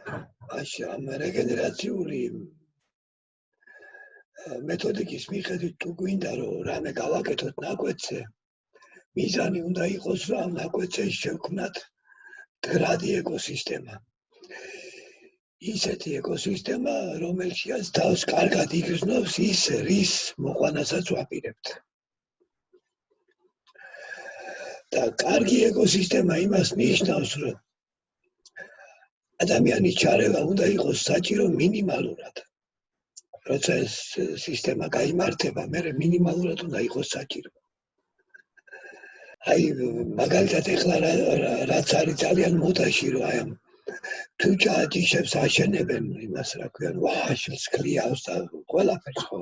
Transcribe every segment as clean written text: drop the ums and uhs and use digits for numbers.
ამ რეგენერაციული მეთოდიკის მიხედვით თუ გვინდა რომ რამე გავაკეთოთ ნაკვეთზე, მიზანი უნდა იყოს რომ ამ ნაკვეთზე შევქმნათ მდგრადი ეკოსისტემა. ისეთი ეკოსისტემა, რომელშიც თავს კარგად იგრძნობს ის, რის მოყვანასაც ვაპირებთ. და კარგი ეკოსისტემა იმას ნიშნავს, რომ ადამიანის ჩარევა უნდა იყოს საჭირო მინიმალურად. როცა ეს სისტემა გაიმართება, მერე მინიმალურად უნდა იყოს საჭირო. აი, მაგალითად ეხლა რაც არის ძალიან მოდაში, რომ აი ამ თუჯა ჯიშებს აშენებენ იმას რა ქვიან, ვაშლს ქლიავს და ყველაფერს ხო.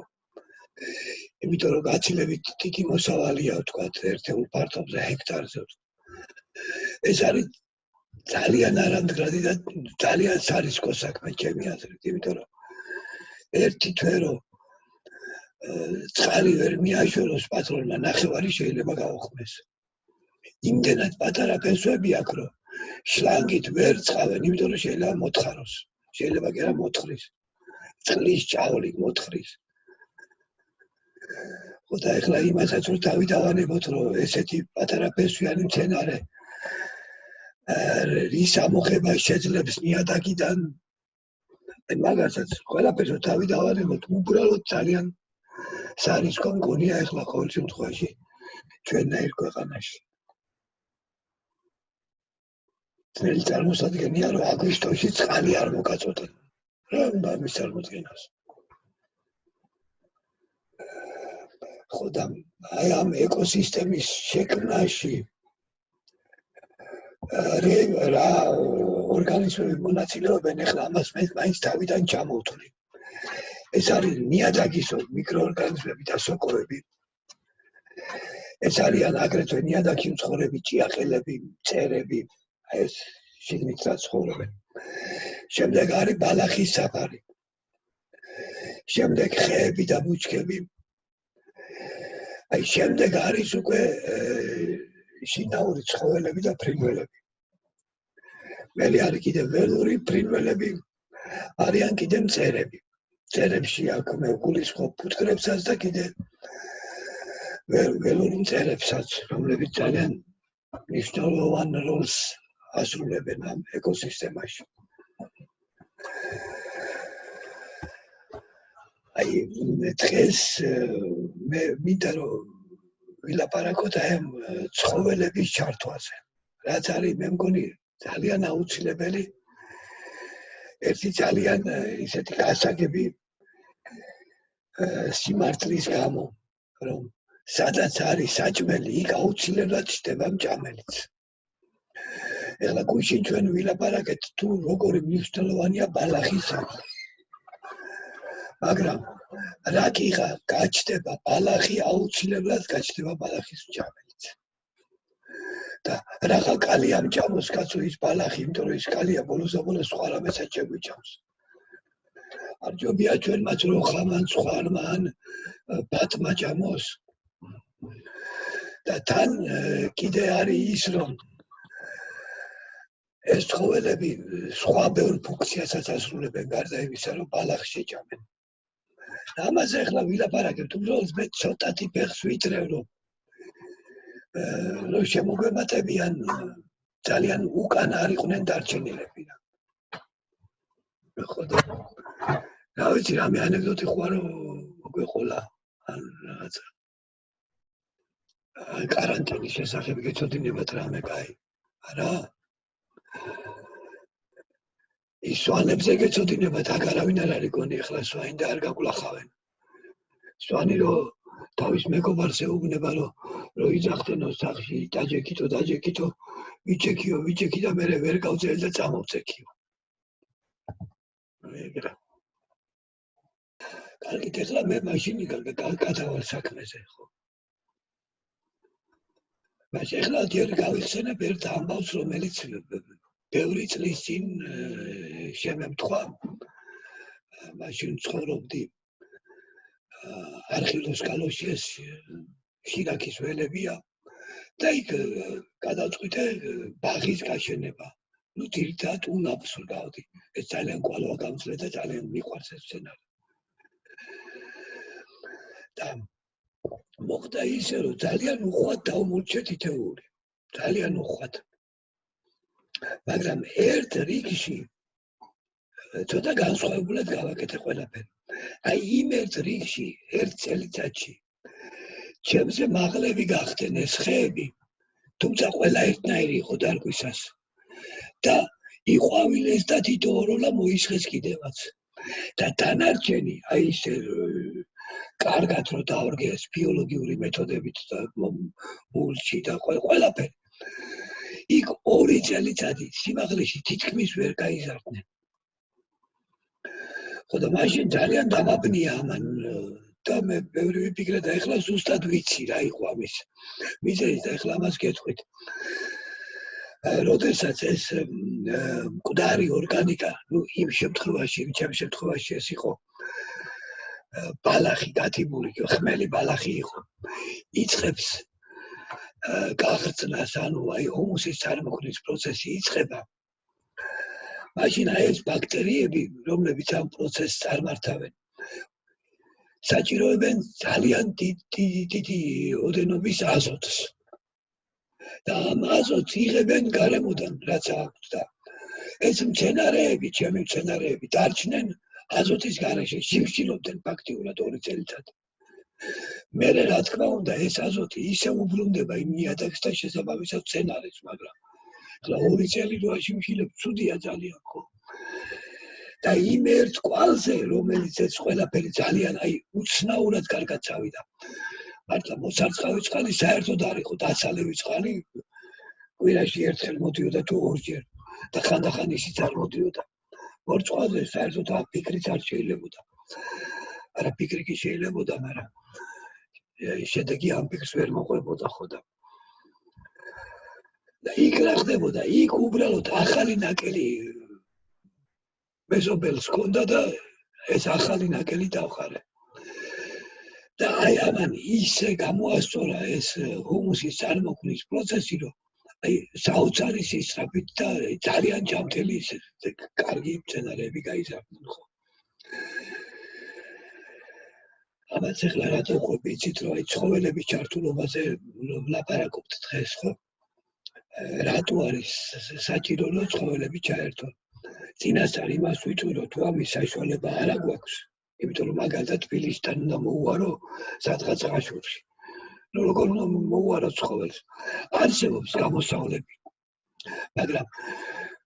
იმიტომ რომ გაცილებით დიდი მოსავალია ვთქვათ ერთეულ ფართობზე ჰექტარზე. ეს არის ძალიან არამდგრადი და ძალიან სარისკო საქმე ჩემი აზრით, იმიტომ რომ ერთი თვე რომ წყალი ვერ მიაშოროს პატრონმა, ნახევარი შეიძლება გაუხმეს. იმდენად პატარა ფესვები აქვს, რომ შლანგით ვერ წყავენ, იმიტომ რომ შეიძლება მოთხაროს. შეიძლება კი არა მოთხრის. წყლის ჭავლით მოთხრის. ხო და ეხლა იმასაც რომ თავი დავანებოთ, რომ ესეთი პატარა ფესვიანი მცენარე რის ამოხება შეძლებს ნიადაგიდან, მაგასაც ყველაფერს რომ თავი დავანებოთ, უბრალოდ ძალიან სარისკო მგონია ეხლა ყოველ შემთხვევაში ჩვენნაირ ქვეყანაში. ძნელი წარმოსადგენია, რომ აგვისტოში წყალი არ მოგაწოდენ. რა უნდა ამის წარმოდგენას? ხო და აი ამ ეკოსისტემის შექმნაში რა ორგანიზმები მონაწილეობენ, ეხლა ამას მე მაინც თავიდან ჩამოვთვლი. ეს არის ნიადაგის მიკროორგანიზმები და სოკოები. ეს არიან აგრეთვე ნიადაგში მცხოვრები ჭიაყელები, მწერები, ეს შიგნით რაც ცხოვრობენ. შემდეგ არის ბალახის საფარი. შემდეგ ხეები და ბუჩქები. აი შემდეგ არის უკვე შინაური ცხოველები და ფრინველები. მელი არის კიდევ ველური ფრინველები, არიან კიდევ მწერები. მწერებში აქ მე გულისხმობ ფუტკრებსაც და კიდევ ველური მწერებსაც, რომლებიც ძალიან მნიშვნელოვან როლს ასრულებენ ამ ეკოსისტემაში. აი დღეს მე მინდა რომ ვილაპარაკოთ აი ამ ცხოველების ჩართვაზე. რაც არის მე მგონი ძალიან აუცილებელი ერთი ძალიან ისეთი გასაგები სიმართლის გამო, რომ სადაც არის საჭმელი, იქ აუცილებლად ჩნდება მჭამელიც. ეხლა გუშინ ჩვენ ვილაპარაკეთ თუ როგორი მნიშვნელოვანია ბალახის საფარი. მაგრამ რა გიღა გაჩნდება ბალახი, აუცილებლად გაჩნდება ბალახის მჭამელიც. და რაღა კალია მჭამოს კაცო ის ბალახი, იმიტომ რომ ის კალია ბოლოს სხვა რამესაც შეგვიჭამს. არ ჯობია ჩვენ მათ რო ხამან სხვანმა ან ბატმა ჭამოს. და თან კიდე არის ის რომ ეს ცხოველები სხვა ბევრ ფუნქციასაც ასრულებენ გარდა იმისა რომ ბალახს შეჭამენ. ამაზე ახლა ვილაპარაკებთ, უბრალოდ მე ცოტათი ფეხს ვიტრევ რომ შემოგვემატებიან ძალიან უკან არ იყვნენ დარჩენილები. ხო და რა ვიცი რამე ანეკდოტი ხო არა მოგვეყოლა ან რაღაცა კარანტინის შესახებ გეცოდინებათ რამე კაი არა ის სვანებზე გეცოდინებათ აქ არავინ არ არის გონი ახლა სვანი და არ გაგვლახავენ სვანი რომ თავის მეგობარს ეუბნება რომ იძახთენო სახში დაჯექითო ვიჩექი და მე ვერ გავწევ და წამოვწექიო ეგრე კარგით ეხლა მე მაშინ გადავალ საქმეზე ხო მაგრამ ეხლა ჯერ გავიხსენებ ერთ ამბავს რომელიც ბევრი წლის წინ შემემთხვა მაშინ ცხოვრობდი არხილოს კალოშეს შირაქის ველებია და იქ გადაწყვიტე ბაღის გაშენება ნუ ძირითადად უნაფსურ გავდი. ეს ძალიან კვალვა გამძლე და ძალიან მიყვარს ეს სცენარი. და მოხდა ისე, რომ ძალიან უხვად დავმორჩე თითეული. ძალიან უხვად. მაგრამ ერთ რიგში ცოტა განსხვავებულად გავაკეთე ყველაფერი. აი იმ ერთ რიგში, ერთ წელიწადში ჩემზე მაღლები გახდნენ ეს ხეები, თუმცა ყველა ერთნაირი იყო დარგვისას. და იყვავილეს და თითოეულა მოისხეს კიდევაც. და დანარჩენი, აი ისე კარგად რო დაორგეს ბიოლოგიური მეთოდებით და მულჩი და ყველაფერი. იქ 2 წელიწადი სიმაღლეში თითქმის ვერ გაიზარდნენ. ხო და მაშინ ძალიან დამაბნია ამან და მე ბევრი ვიფიქრე და ეხლა ზუსტად ვიცი რა იყო ამის მიზეზი და ეხლა ამას გეტყვით. როდესაც ეს მკვდარი ორგანიკა, ნუ იმ შემთხვევაში, ჩემ შემთხვევაში ეს იყო ბალახი გათიბული, ხმელი ბალახი იყო. იწყებს გაღწნას, ანუ აი ჰუმუსის წარმოქმნის პროცესი იწყება. მაშინ აი ეს ბაქტერიები, რომლებიც ამ პროცესს წარმართავენ, საჭიროებენ ძალიან დიდი ოდენობის აზოტს. და ამ აზოტს იღებენ გარემოდან, რაც აქვთ და ეს მცენარეები, ჩემი მცენარეები დარჩნენ აზოტის გარეშე, შიმშილობდნენ ფაქტიურად 2 წელიწად. მერე რა თქმა უნდა, ეს აზოტი ისე უბრუნდება იმ ნიადაგს და შესაბამისად მცენარეს, მაგრამ ახლა 2 წელი რო აშიმშილებ, ცუდია ძალიან ხო. და იმ ერთ კვალზე, რომელიც ეს ყველაფერი ძალიან აი უცნაურად კარგად წავიდა. მართლა მოსარწყავი წყალი საერთოდ არ იყო, დასალევი წყალი კვირაში ერთხელ მოდიოდა თუ 2-ჯერ და ხანდახან ისიც არ მოდიოდა. მორწყვალზე საერთოდ ფიქრიც არ შეიძლებოდა. არა ფიქრი კი შეიძლებოდა, მაგრამ შედეგი ამ ფიქრს ვერ მოყვებოდა ხო და იქ რა ხდებოდა? იქ უბრალოდ ახალი ნაკელი მეზობელს ჰქონდა და ეს ახალი ნაკელი დავხარე. და აი ამან ისე გამოასწორა ეს ჰუმუსის წარმოქმნის პროცესი, რომ აი საოცარი სისწრაფით და ძალიან ჯანმრთელი კარგი მცენარეები გაიზარდნენ ხო. ამას ახლა რატო ყვები, იცით რომ აი ცხოველების ჩართულობაზე ვლაპარაკობთ დღეს ხო? რატო არის საჭირო რომ ცხოველები ჩაერთონ? წინასწარ იმას ვიტყვი, რომ თუ ამის საშუალება არ აქვს, იმიტომ რომ მაგალითად თბილისიდან უნდა მოუარო სადღაც აღაშურში. ნუ როგორ უნდა მოუარო ცხოველს? არსებობს გამოსავლები. მაგრამ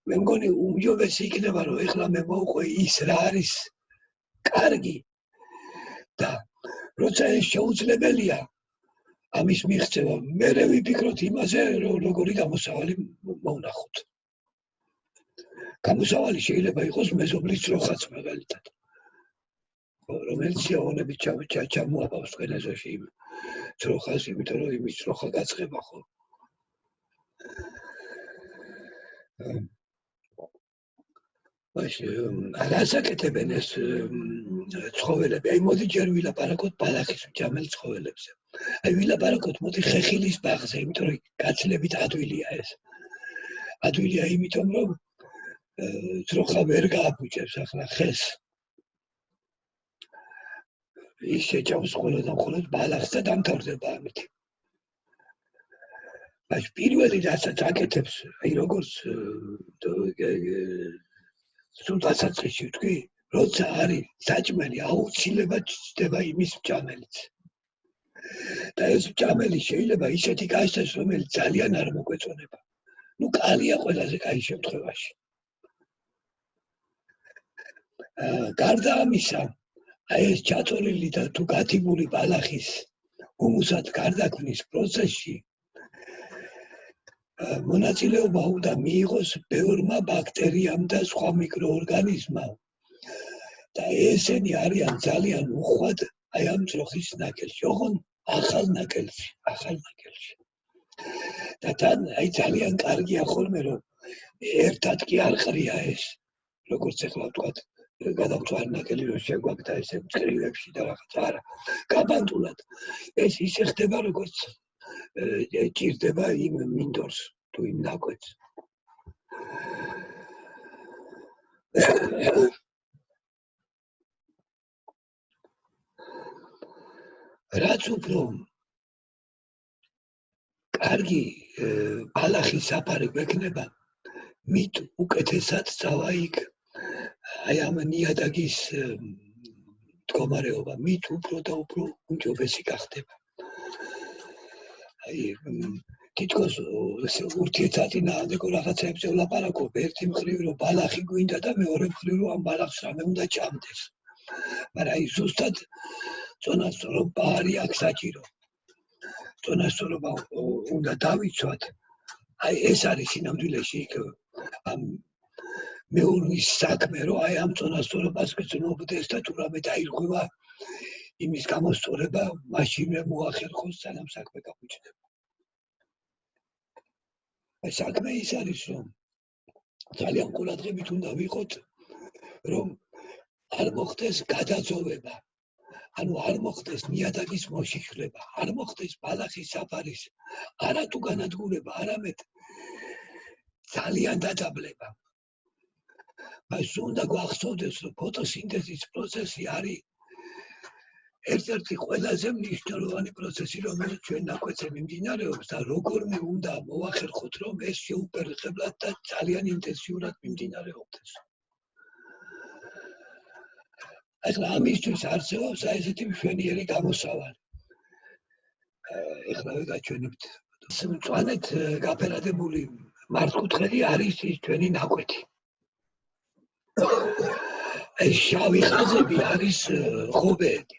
მე მგონი უმჯობესი იქნება, რომ ეხლა მე მოვყვე ის რა არის კარგი და როცა ეს შეუძლებელია ამის მიღწევა, მერე ვიფიქროთ იმაზე, რომ როგორი გამოსავალი მოვნახოთ. გამოსავალი შეიძლება იყოს მეზობლის ძროხაც მაგალითად. რომელიც შეონებით ჩამოაბავს თქვენ ეზოში იმ ძროხას, იმიტომ რომ იმის ძროხა გაწყება ხო. მაშინ რას აკეთებენ ეს ცხოველები? აი მოდი ჯერ ვილაპარაკოთ ბალახის მჭამელ ცხოველებზე. აი ვილაპარაკოთ მოდი ხეხილის ბაღზე, იმიტომ რომ გაცილებით ადვილია ეს. ადვილია იმიტომ რომ ძროხა ვერ გააფუჭებს ახლა ხეს. ის შეჭამს მხოლოდ ბალახს და დამთავრდება ამით. მაშინ პირველი რასაც აკეთებს, აი როგორც სულ დასაწყისში ვთქვი, როცა არის საჭმელი, აუცილებლად ჩნდება იმის მჭამელიც. და ეს მჭამელი შეიძლება ისეთი გაჩნდეს, რომელიც ძალიან არ მოგვეწონება. ნუ კალია ყველაზე კაი შემთხვევაში. გარდა ამისა, აი ეს ჩაწოლილი და თუ გათიბული ბალახის ჰუმუსად გარდაქმნის პროცესში მონაწილეობა უნდა მიიღოს ბევრმა ბაქტერიამ და სხვა მიკროორგანიზმამ. და ესენი არიან ძალიან უხვად აი ამ ძროხის ნაკელში, ოღონ ახალ ნაკელში. და თან აი ძალიან კარგია ხოლმე რომ ერთად კი არ ყრია ეს, როგორც ახლა ვთქვათ, გადავთვალ ნაკელი რომ შეგვაქვს და ესე მწკრივებში და რაღაც არა. გაბანტულად ეს ისე ხდება როგორც ჭირდება იმ მინდორს თუ იმ ნაკვეთს. რაც უფრო კარგი ბალახის საფარი გვექნება, მით უკეთესად წავა იქ აი ამ ნიადაგის მდგომარეობა, მით უფრო და უფრო უმჯობესი გახდება. აი თითქოს ურთიერთსაწინააღმდეგო რაღაცებზე ვლაპარაკობ, ერთი მხრივ რომ ბალახი გვინდა და მეორე მხრივ რომ ამ ბალახს რამე უნდა ჭამდეს. მაგრამ აი ზუსტად წონასწორობა არის აქ საჭირო. წონასწორობა უნდა დავიცვათ. აი ეს არის სინამდვილეში იქ ამ მეურვის საქმე, რომ აი ამ წონასწორობას გრძნობდეს და თუ რამე დაირღვევა იმის გამოსწორება, მაშინვე მოახერხოს სანამ საქმე გაგვიჩნდება. აი საქმე ის არის, რომ ძალიან ყურადღებით უნდა ვიყოთ, რომ არ მოხდეს გადაძოვება. ანუ არ მოხდეს ნიადაგის მოშიშვლება, არ მოხდეს ბალახის საფარის არათუ განადგურება, არამედ ძალიან დადაბლება. მას უნდა გვახსოვდეს, რომ ფოტოსინთეზის პროცესი არის ერთ-ერთი ყველაზე მნიშვნელოვანი პროცესი, რომელიც ჩვენ ნაკვეთზე მიმდინარეობს და როგორმე უნდა მოვახერხოთ, რომ ეს შეუპერხებლად და ძალიან ინტენსიურად მიმდინარეობდეს. ახლა ამისთვის არსებობს ესეთი მშვენიერი გამოსავალი. ეხლა ვეგაჩვენებთ. მწვანეთ გაფერადებული მართკუთხედი არის ის ჩვენი ნაკვეთი. ეს შავი ხაზები არის ღობეები.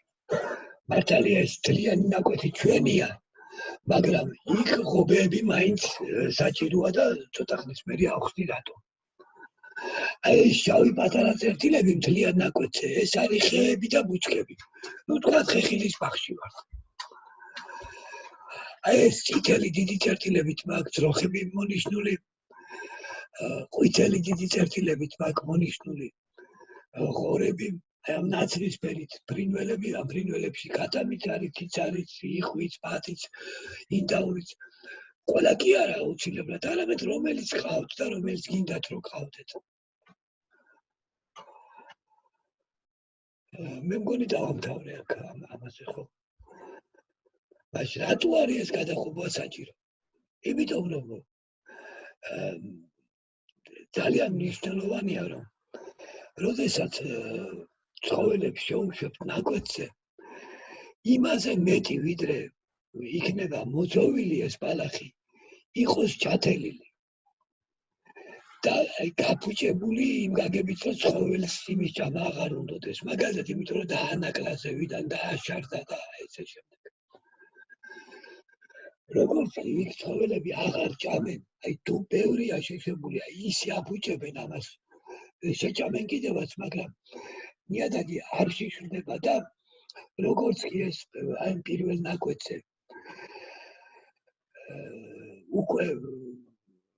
მართალია ეს ძალიან ნაკვეთი ჩვენია, მაგრამ იქ ღობეები მაინც საჭიროა და ცოტა ხნის მერე ავხსნი რატო. აი ეს შავი პატარა წერტილები მთლიან ნაკვეთზე, ეს არის ხეები და ბუჩქები. ნუ თქვათ ხეხილის ბაღში ვართ. აი ეს წითელი დიდი წერტილებით მაქვს ძროხები მონიშნული, ყვითელი დიდი წერტილებით მაქვს მონიშნული ღორები, აი ამ ნაცრისფერით ფრინველები, ამ ფრინველებში კატამიც არის, თიც არის, იხვიც, ბათიც, ინდაურიც. ყველა კი არა აუცილებლად, არამედ რომელიც ყავთ და რომელიც გინდათ რომ ყავდეთ. მე მგონი დავამთავრე აქ ამაზე ხო. მაშინ რატო არის ეს გადახურვა საჭირო? იმიტომ რომ ძალიან მნიშვნელოვანია რომ როდესაც ცხოველებს შეუშვებთ ნაკვეთზე, იმაზე მეტი ვიდრე იქნება მოძოვილი ეს ბალახი, იყოს ჩათელილი. და გაფუჭებული იმ გაგებით, რომ ცხოველს იმის ჭამა აღარ უნდოდეს. მაგალითად, იმიტომ რომ დაანაკლა ზევიდან, დააშარდა და ესე შემდეგ. როგორც იქ ცხოველები აღარ ჭამენ, აი თუ ბევრია შეშებულია, ისე აფუჭებენ ამას. შეჭამენ კიდევაც, მაგრამ ნიადაგი არ შიშვლდება და როგორც კი ეს აი პირველ ნაკვეთზე უკვე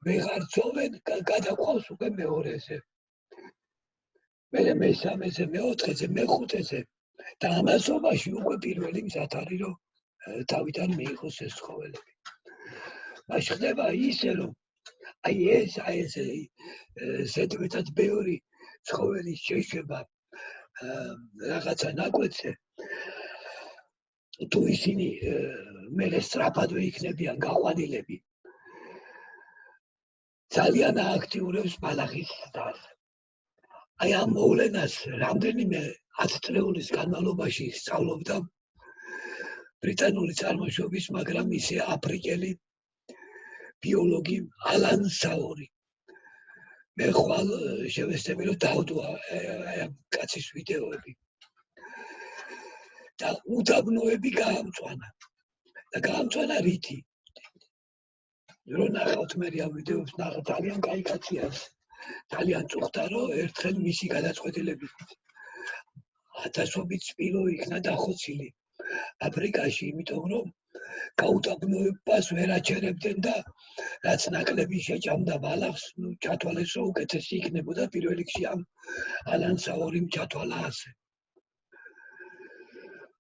ვეღარ ძოვენ, გადაყვავს უკვე მეორეზე. მერე მესამეზე, მეოთხეზე, მეხუთეზე და ამასობაში უკვე პირველი მზად არის, რომ თავიდან მიიღოს ეს ცხოველები. მაშინ ხდება ისე, რომ აი ეს ზედმეტად ბევრი ცხოველის შეშვება რაღაცა ნაკვეთზე, თუ ისინი მერე სწრაფადვე იქნებიან გაყვანილები, ძალიან ააქტიურებს ბალახის ზრდას. აი ამ მოვლენას რამდენიმე 10 წლეულის განმავლობაში სწავლობდა ბრიტანული წარმოშობის, მაგრამ ისე აფრიკელი ბიოლოგი ალან საური. მე ხვალ შევეცდები რომ დავდვა ამ კაცის ვიდეოები. და უდაბნოები გაამწვანა. და გაამწვანა რითი? რო ნახავთ მე ამ ვიდეოებს, ნახავთ ძალიან კაი კაცია. ძალიან წუხდა რომ ერთხელ მისი გადაწყვეტილებით ათასობით სპილო იქნა დახოცილი აფრიკაში, იმიტომ რომ გაუდაბნოებას ვერ აჩერებდნენ და რაც ნაკლები შეჭამდა ბალახს, ჩათვალეს რომ უკეთესი იქნებოდა პირველ რიგში ამ ალან საურიმ ჩათვალა ასე.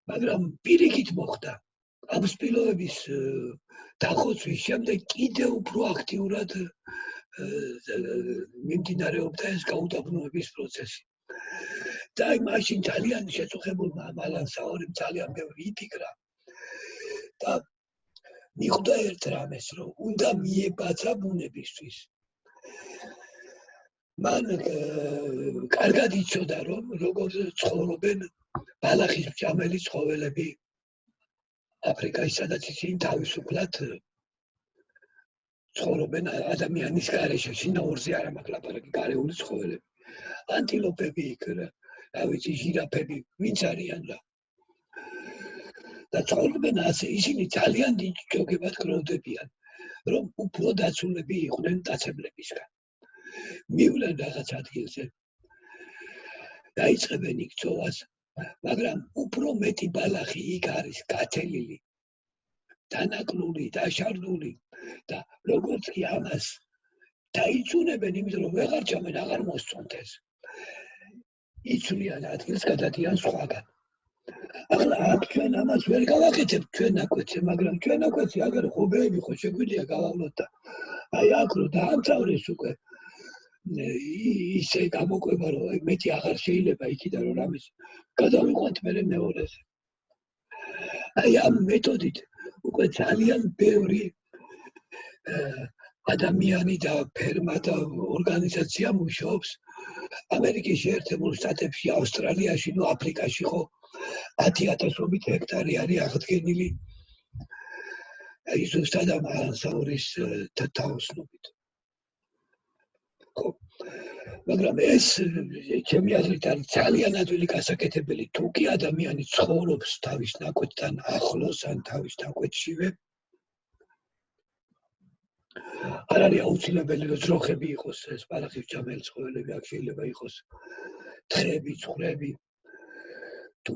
მაგრამ პირიქით მოხდა. ამ სპილოების დახოცვის შემდეგ კიდევ უფრო აქტიურად მიმდინარეობდა ეს გაუდაბნოების პროცესი. და აი მაშინ ძალიან შეწუხებულმა მალან საორიმ ძალიან ბევრი იფიქრა და მიხვდა ერთ რამეს, რომ უნდა მიებაცა ბუნებისთვის. მან კარგად იცოდა, რომ როგორ ცხოვრობენ ბალახის მჭამელი ცხოველები აფრიკაში, სადაც ისინი თავისუფლად ცხოვრობენ ადამიანის გარეშე, შინაურზე არა მაქვს ლაპარაკი, გარეული ცხოველები. ანტილოპები იქ, რა ვიცი, ჟირაფები, ვინც არიან რა. და ცხოვრობენ ასე, ისინი ძალიან დიდ ჯოგებად გროვდებიან, რომ უფრო დაცულები იყვნენ მტაცებლებისგან. მივლენ რაღაც ადგილზე, დაიწყებენ იქ ცხოვას, მაგრამ უფრო მეტი ბალახი იქ არის გათელილი, დანაკლული, დაშარდული და როგორც კი ამას დაიწუნებენ, იმიტომ რომ ვეღარ ჩამენ, აღარ მოსწონთ ეს. იცვლიან ადგილს, გადადიან სხვაგან. ახლა აქ ჩვენ ამას ვერ გავაკეთებთ ჩვენ აკვეთზე, მაგრამ ჩვენ აკვეთზე აგერ ხობეები ხო შეგვიძლია გავავლოთ და აი აქ რო დაამთავრეს უკვე ისე გამოკვება რომ მეტი აღარ შეიძლება იქიდან რომ რამეს გადავიყვანთ მერე მეორეზე. აი ამ მეთოდით უკვე ძალიან ბევრი ადამიანი და ფერმა და ორგანიზაცია მუშაობს ამერიკის შეერთებულ შტატებში, ავსტრალიაში, ნუ აფრიკაში ხო 10,000-ობით ჰექტარი არის აღდგენილი აი ზუსტად ამ ანსაურის თაოსნობით. ხო, მაგრამ ეს ჩემი აზრით არის ძალიან ადვილი გასაკეთებელი, თუ კი ადამიანი ცხოვრობს თავის ნაკვეთთან ახლოს ან თავის ნაკვეთშივე. არ არის აუცილებელი რომ ძროხები იყოს ეს ბალახის მჭამელი ცხოველები, აქ შეიძლება იყოს თხები, ცხვრები. თუ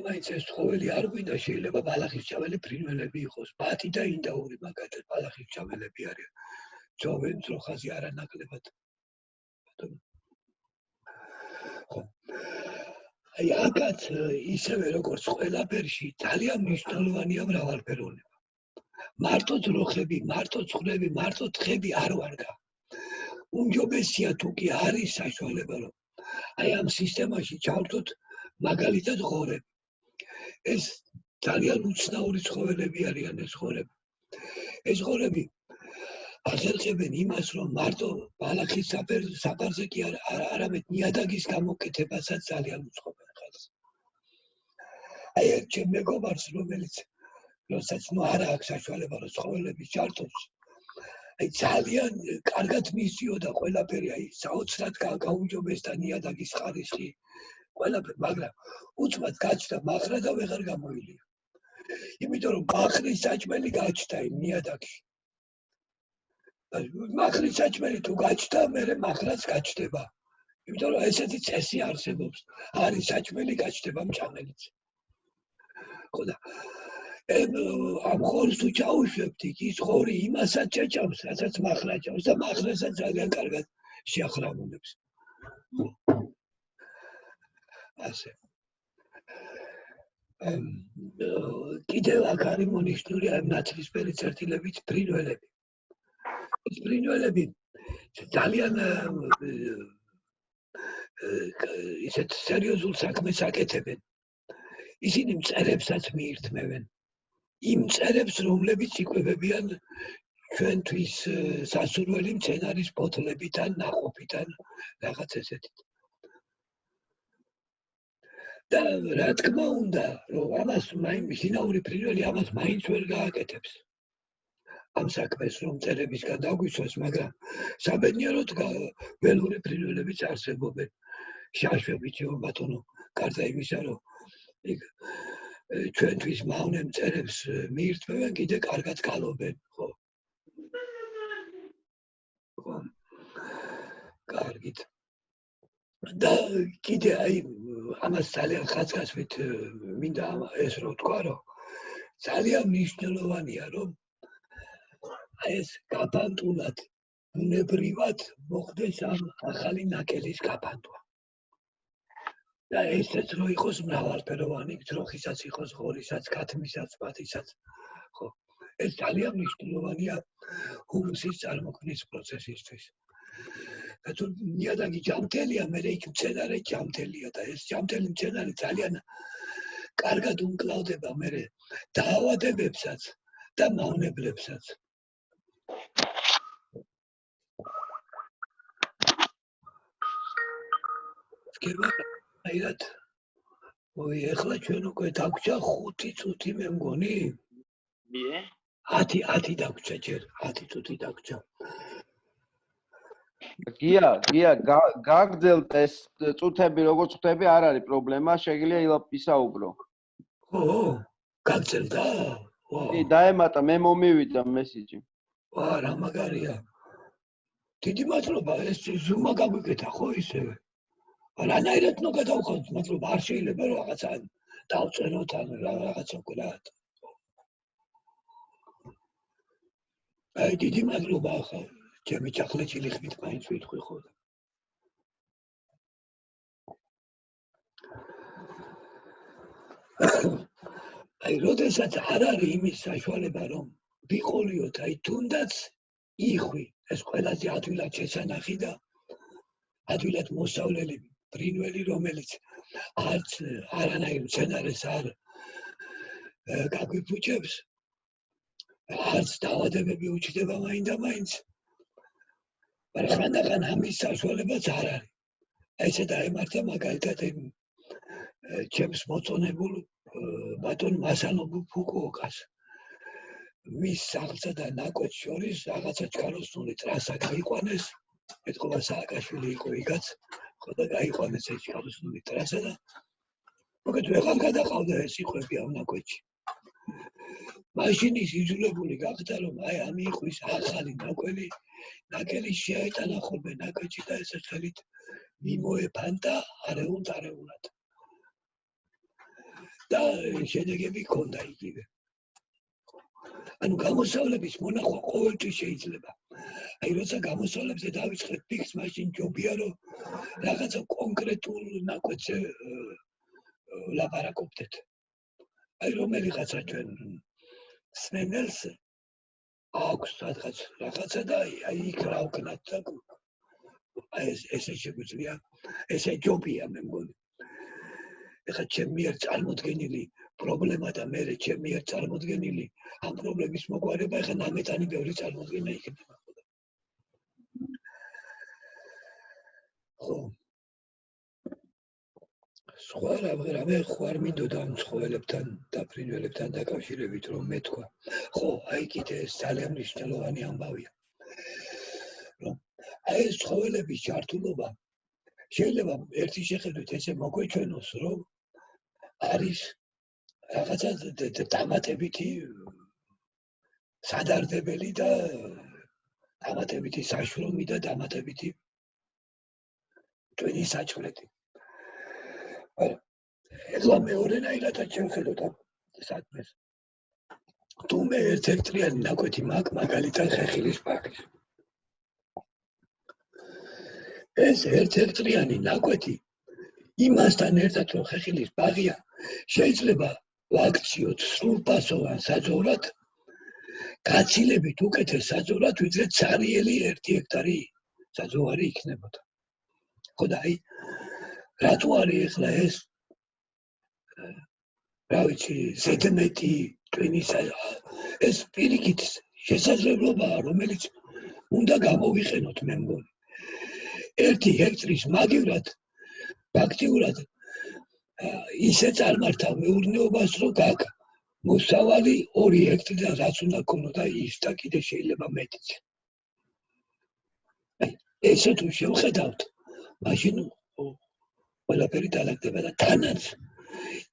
მაინც ეს ცხოველი არ გვინდა, შეიძლება ბალახის მჭამელი ფრინველები იყოს, ბათი და ინდაური მაგათაც ბალახის მჭამელები არიან. ძოვენ ძროხაზე არანაკლებად. ხო. აი აქაც ისევე როგორც ყველაფერში ძალიან მნიშვნელოვანია მრავალფეროვნება. მარტო ძროხები, მარტო ცხვრები, მარტო თხები არ ვარგა. უმჯობესია თუ კი არის საშუალება რომ აი ამ სისტემაში ჩავთოთ მაგალითად ღორები. ეს ძალიან უცნაური ცხოველები არიან ეს ღორები. ეს ღორები ახერხებენ იმას, რომ მარტო ბალახის საფარზე კი არამედ ნიადაგის გამოკეთებასაც ძალიან უწყობენ ხელს. აი ერთ ჩემ მეგობარს, რომელიც როდესაც არ აქვს საშუალება რომ ცხოველები ჩართოს, აი ძალიან კარგად მისიოდა ყველაფერი, აი საოცრად გაუმჯობესდა ნიადაგის ხარისხი, ყველაფერი, მაგრამ უცბად გაჩნდა მახრა და ვეღარ გამოილია. იმიტომ რომ მახრის საჭმელი გაჩნდა იმ ნიადაგში. მახრის საჭმელი თუ გაჩნდა, მერე მახრაც გაჩნდება. იმიტომ რომ ესეთი წესი არსებობს, არის საჭმელი გაჩნდება მჭამელიც. ხო და ამ ხორს თუ ჩაუშვებთ, ის ხორი იმასაც ჩაჭამს, რასაც მახრა ჭამს და მახრასაც ძალიან კარგად შეახრამუნებს. ასე. კიდევ აქ არის მონიშნული ამ ნაცრისფერი წერტილებით ფრინველები. ეს ფრინველები ძალიან ისეთ სერიოზულ საქმეს აკეთებენ. ისინი მწერებსაც მიირთმევენ. იმ მწერებს, რომლებიც იკვებებიან ჩვენთვის სასურველი მცენარის ფოთლებიდან, ნაყოფიდან, რაღაც ესეთით. და რა თქმა უნდა, რომ ამას შინაური ფრინველი ამას მაინც ვერ გააკეთებს. ამ საქმეს რომ მწერებისგან დაგვისვას, მაგრამ საბედნიეროდ ველური ფრინველებიც არსებობენ. შაშვები, ბატონო, გარდა იმისა, რომ ჩვენთვის მავნე მწერებს მიირთმევენ, კიდე კარგად გალობენ, ხო? ხო. კარგით. და კიდე აი ამას ძალიან ხაზგასმით მინდა ეს რო თქვა, რომ ძალიან მნიშვნელოვანია, რომ ეს გაბანტულად, ბუნებრივად მოხდეს ამ ახალი ნაკელის გაბანტვა. და ესეც რო იყოს მრავალფეროვანი, ძროხისაც იყოს, ღორისაც, ქათმისაც, ბათისაც. ხო. ეს ძალიან მნიშვნელოვანია ჰუმუსის წარმოქმნის პროცესისთვის. თუ ნიადაგი ჯამთელია, მე იქ მცენარე ჯამთელია და ეს ჯამთელი მცენარე ძალიან კარგად უმკლავდება მე დაავადებებსაც და მავნებლებსაც. აირად ой, ეხლა ჩვენ უკვე დაგვრჩა 5 წუთი მე მგონი? მე 10 დაგვრჩა ჯერ, 10 წუთი დაგვრჩა. გია, გაგძელთ ეს წუთები, როგორც ხვდები, არ არის პრობლემა, შეგიძლია ისაუბრო. ხო, გაგძელდა? კი, დაემატა, მე მომივიდა მესიჯი. ვა, რა მაგარია. დიდი მადლობა, ეს ზუმა გაგვიკეთა ხო ისევე? რანაირად ნო გადავხოთ, მადლობა, არ შეიძლება რომ რაღაცა დავწეროთ ან რაღაცა ვკრათ. აი, დიდი მადლობა ახლა. ჩემი ჩახლეჭილი ხმით მაინც ვიტყვი ხო. აი, როდესაც არ არის იმის საშუალება, რომ ვიყოლიოთ, აი, თუნდაც იხვი, ეს ყველაზე ადვილად შესანახი და ადვილად მოსავლელი ბრინველი, რომელიც არც არანაირ მცენარეს არ გაგვიფუჭებს, არც დაავადებები უჩნდება მაინდა-მაინც. მაგრამ ხანდახან ამის საშუალებაც არ არის. ესე დაემართა მაგალითად ჩემს მოწონებულ ბატონ მასანო ფუკუოკას. მის სახლსა და ნაკვეთს შორის რაღაცა ჩქაროსნული ტრასა გაიყვანეს. ეთქობა სააკაშვილი იყო იქაც, ხო და გაიყვანეს ეს ჩქაროსნული ტრასა და მოგეთ ვეღარ გადაყავდა ეს იხვები ამ ნაკვეთში. მაშინ ის იძულებული გახდა, რომ აი ამ იყვის ახალი ნაკელი შეაიტანა ხოლმე ნაკვეთში და ესე ხელით მიმოეფანტა არეულად. და შედეგები ჰქონდა იგივე. ანუ გამოსავლების მონახვა ყოველთვის შეიძლება. აი როცა გამოსავლებზე დავიწყეთ ფიქს, მაშინ ჯობია რომ რაღაცა კონკრეტულ ნაკვეთზე ლაპარაკობდეთ. აი რომელიღაცა ჩვენ სმენელს აქვს რაღაცა და აი იქ რა ვქნათ და აი ესე შეგვიძლია, ესე ჯობია მე მგონი. ეხლა ჩემ მიერ წარმოდგენილი პრობლემა და მე ჩემ მიერ წარმოდგენილი ამ პრობლემის მოგვარება ეხლა ნამეტანი ბევრი წარმოდგენა იქნება. ხო. სხვა რამე ხوار მინდოდა ამ ცხოველებთან და ფრინველებთან დაკავშირებით რომ მეთქვა. ხო, აი კიდე ეს ძალიან მნიშვნელოვანი ამბავია. რომ აი ეს ცხოველების ჯართულობა შეიძლება ერთი შეხედვით ესე მოგვეჩვენოს, რომ არის რაღაცა დამატებითი სადარდებელი და დამატებითი საშრომი და დამატებითი ჩვენი საჭმელი. ეხლა მეორენაირადაც შევხედოთ ამ საქმეს. თუ მე ერთ-ერთიანი ნაკვეთი მაქვს მაგალითად ხეხილის ბაღის. ეს ერთ-ერთიანი ნაკვეთი იმასთან ერთად რომ ხეხილის ბაღია, შეიძლება ვაქციოთ სრულფასოვან საძოვრად, გაცილებით უკეთეს საძოვრად, ვიდრე ცარიელი 1 ჰექტარი საძოვარი იქნებოდა. ხო და აი რატო არის ეხლა ეს რა ვიცი ზედმეტი ტვინისა ეს პირიქით შესაძლებლობაა რომელიც უნდა გამოვიყენოთ მე მგონი 1 ჰექტრის მაგივრად ფაქტიურად ისე წარმართა მეურნეობას რომ გაქვს მოსავალი 2 ჰექტრიდან რაც უნდა ქონოდა ის და კიდე შეიძლება მეტიც ესე თუ შევხედავთ მაშინ ყველაფერი დაალაგდება და თანაც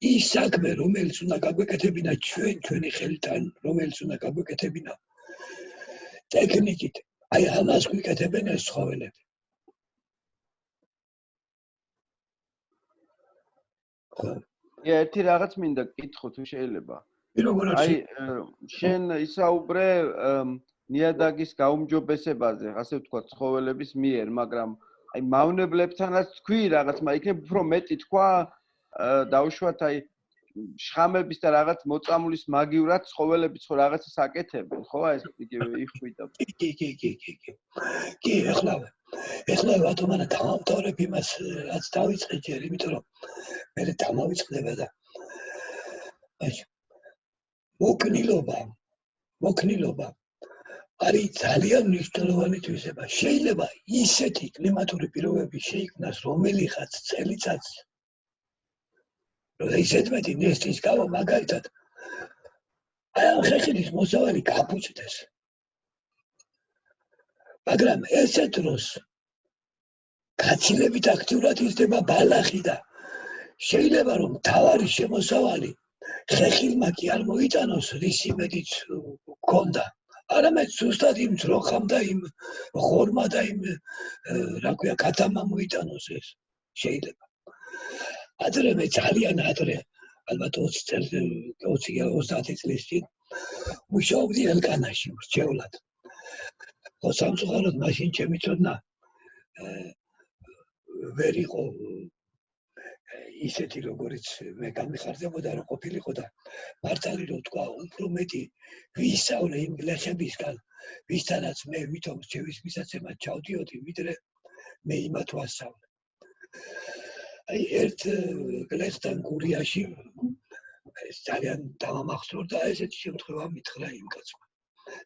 ის საქმე რომელიც უნდა გაგვეკეთებინა ჩვენი ხელთან რომელიც უნდა გაგვეკეთებინა ტექნიკით აი ამას გვიკეთებენ ეს ცხოველები ერთი რაღაც მინდა კითხო თუ შეიძლება აი შენ ისაუბრე ნიადაგის გაუმჯობესებაზე ასე ვთქვათ ცხოველების მიერ მაგრამ აი მავნებლებთანაც თქვი რაღაც, მაგრამ იქნებ უფრო მეტი თქვა დავუშვათ აი შხამების და რაღაც მოწამვლის მაგივრად ცხოველებიც ხო რაღაცას აკეთებენ, ხო? ეს იგივე იხვიდა. კი, ეხლა ბატონო დავამთავრებ იმას, რაც დავიწყე ჯერ, იმიტომ რომ მე დამავიწყდება და მაშინ მოქნილობა არის ძალიან მნიშვნელოვანი თვისება. შეიძლება ისეთი კლიმატური პირობები შეიქმნას, რომელიღაც წელიწადს ისეთ მეტი ნესტის გამო მაგალითად აი ამ ხეხილის მოსავალი გაფუჭდეს. მაგრამ ესე დროს გაცილებით აქტიურად იზრდება ბალახი და შეიძლება რომ თავარი შემოსავალი ხეხილმა კი არ მოიტანოს რის იმედიც გქონდა. არამედ ზუსტად იმ ძროხამ და იმ ხორმა და იმ რა ქვია კატამა მოიტანოს ეს შეიძლება. ადრე მე ძალიან ადრე ალბათ 20 წლის წინ მუშაობდი ელკანაში მრჩევლად. ხო სამწუხაროდ მაშინ ჩემი ცოდნა ვერ იყო ისეთი როგორიც მე გამიხარდებოდა რომ ყოფილიყო და მართალი რომ თქვა უფრო მეტი ვისწავლე იმ გლეხებისგან ვისთანაც მე ვითომ რჩევის მისაცემად ჩავდიოდი ვიდრე მე იმათ ვასწავლე. აი ერთ გლეხთან გურიაში ეს ძალიან დამამახსოვრდა ესეთი შემთხვევა მითხრა იმ კაცმა.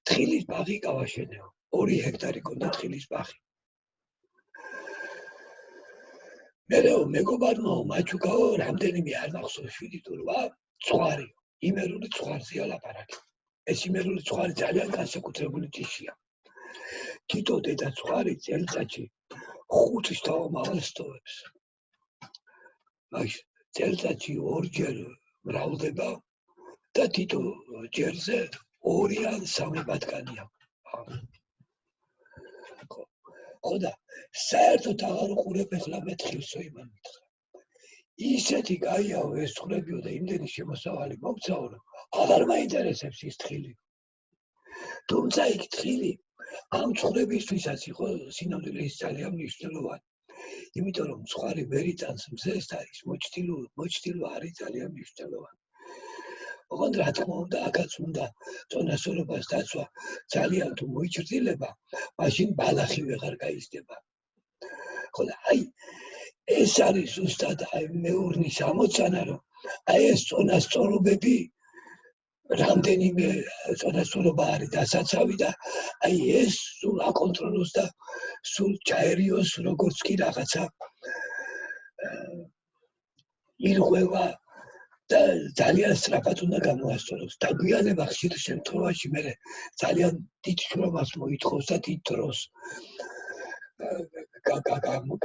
თხილის ბაღი გავაშენეო 2 ჰექტარი ქონდა თხილის ბაღი. მეგობარმა მაჩუკაო რამდენიმე არ მახსოვს 7-8 ცხვარი იმერული ცხვარზეა ლაპარაკი. ეს იმერული ცხვარი ძალიან განსაკუთრებული ჯიშია. თითო დედა ცხვარი წელიწადში 5 თავმაღალს ტოვებს. მაშინ წელიწადში 2 ჯერ მრავლდება და თითო ჯერზე 2 ან 3 ბატკანია. ხო და საერთოდ აღარ უყურებ ახლა მე თხილსო იმან მითხრა. ისეთი გაიაო ეს ცხრებიო და იმდენი შემოსავალი მომცაო რომ აღარ მაინტერესებს ის თხილი. თუმცა იქ თხილი ამ ცხრებისთვისაც იყო სინამდვილე ის ძალიან მნიშვნელოვანი. იმიტომ რომ ცხვარი ვერ იტანს მზეს და ის მოჩtildeვა არის ძალიან მნიშვნელოვანი. ოღონდ რა თქმა უნდა აქაც უნდა წონასწორობას დაცვა ძალიან თუ მოიჭრდილება მაშინ ბალახი ვეღარ გაიზრდება. ხო და აი ეს არის ზუსტად აი მეურნის ამოცანა რომ აი ეს წონასწორობები რამდენიმე წონასწორობა არის დასაცავი და აი ეს სულ აკონტროლოს და სულ ჩაერიოს როგორც კი რაღაცა ირღვევა და ძალიან სწრაფად უნდა გამოასწოროს. დაგვიანება ხშირ შემთხვევაში მე ძალიან დიდ შრომას მოითხოვს და დიდ დროს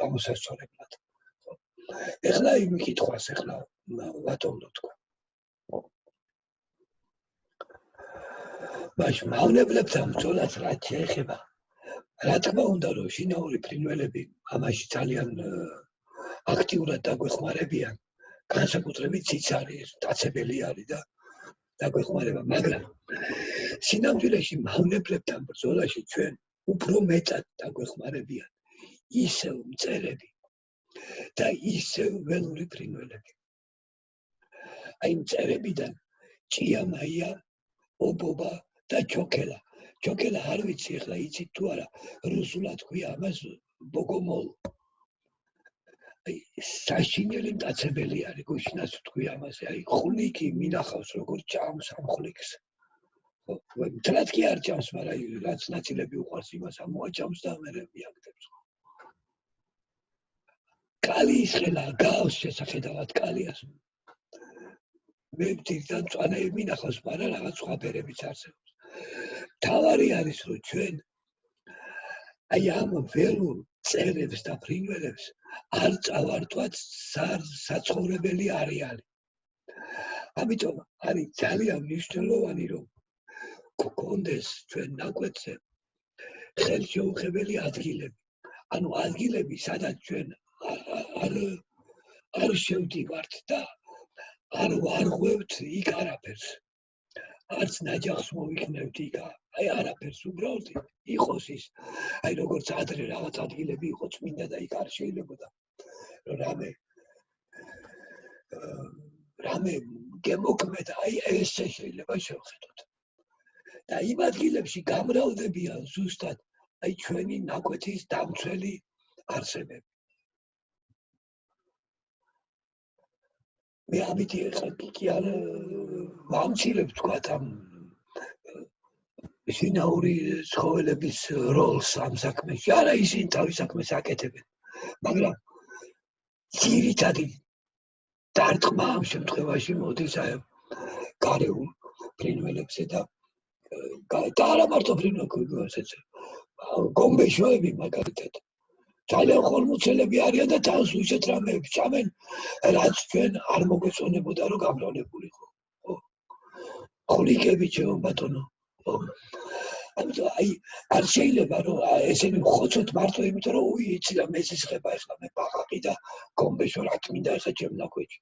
გამოსასწორებლად. ეხლა იმ კითხვას ეხლა ვატოვნო თქვა. მაშინ მავნებლებთან ბრძოლას რაც შეეხება რა თქმა უნდა რომ შინაური ფრინველები ამაში ძალიან აქტიურად დაგვეხმარებიან. განსაკუთრებით ციცარი დაცებელი არის და დაგვეხმარება, მაგრამ სინამდვილეში მავნებლებთან ბრძოლაში ჩვენ უფრო მეტად დაგვეხმარებიან ისევ მწერები და ისევ ველური ფრინველები. აი მწერებიდან ჭიამაია, ობობა და ჩოქელა. ჩოქელა არ ვიცი ახლა იცით თუ არა, რუსულად ქვია ამას ბოგომოლ. საშინელი მტაცებელი არის გუშინაც თქვი ამაზე აი ხვლიკი მინახავს როგორც ჭამს ამ ხვლიკს ხო მთლად კი არ ჭამს მაგრამ რაც ნაწილები უყვარს იმას ამოაჭამს და მე მიაგდებს ხო კალის ხელა გავს შესახედავად კალიას მე დიდად წანეები მინახავს მაგრამ რაღაც სხვა ფერებიც არსებობს თავარი არის რომ ჩვენ აი ამ ველურ წერებს და ფრინველებს არ წავართვათ საცხოვრებელი არეალი. ამიტომ არის ძალიან მნიშვნელოვანი რომ გქონდეს ჩვენ ნაკვეთზე ხელშეუხებელი ადგილები. ანუ ადგილები სადაც ჩვენ არ შევდივართ და არ ვარღვევთ იქ არაფერს. არც ნაჯახს მოვიქნევთ იქ აი არაფერს უბრალოდ იყოს ის აი როგორც ადრე რაღაც ადგილები იყო წმინდა და იქ არ შეიძლებოდა რომ რამე გემოქმედ აი ეს შეიძლება შევხედოთ. და იმ ადგილებში გამრავლდებიან ზუსტად აი ჩვენი ნაკვეთის დამცველი არსებები. მე ამით კი არ ვამცირებ თქვათ ამ შინაური ცხოველების როლს ამ საქმეში. არა, ისინი თავის საქმეს აკეთებენ, მაგრამ ძირითადი დარტყმა ამ შემთხვევაში მოდის აი გარეულ ფრინველებზე და არა მარტო ფრინველებზე, გომბეშვეები მაგალითად ძალიან ხორმუცელები არიან და თავს უშეთ რამეებს ჭამენ, რაც ჩვენ არ მოგეწონებოდა რომ გამრავლებულიყო. ხვლიკები ჩემო ბატონო. ამიტომ აი არ შეიძლება რომ ესენი ხოცოთ მარტო იმიტომ რომ უიცი და მეზისხება ახლა მე ბაღაკი და გომბეშო რა თმინდა ახლა ჩემ ნაკვეთში.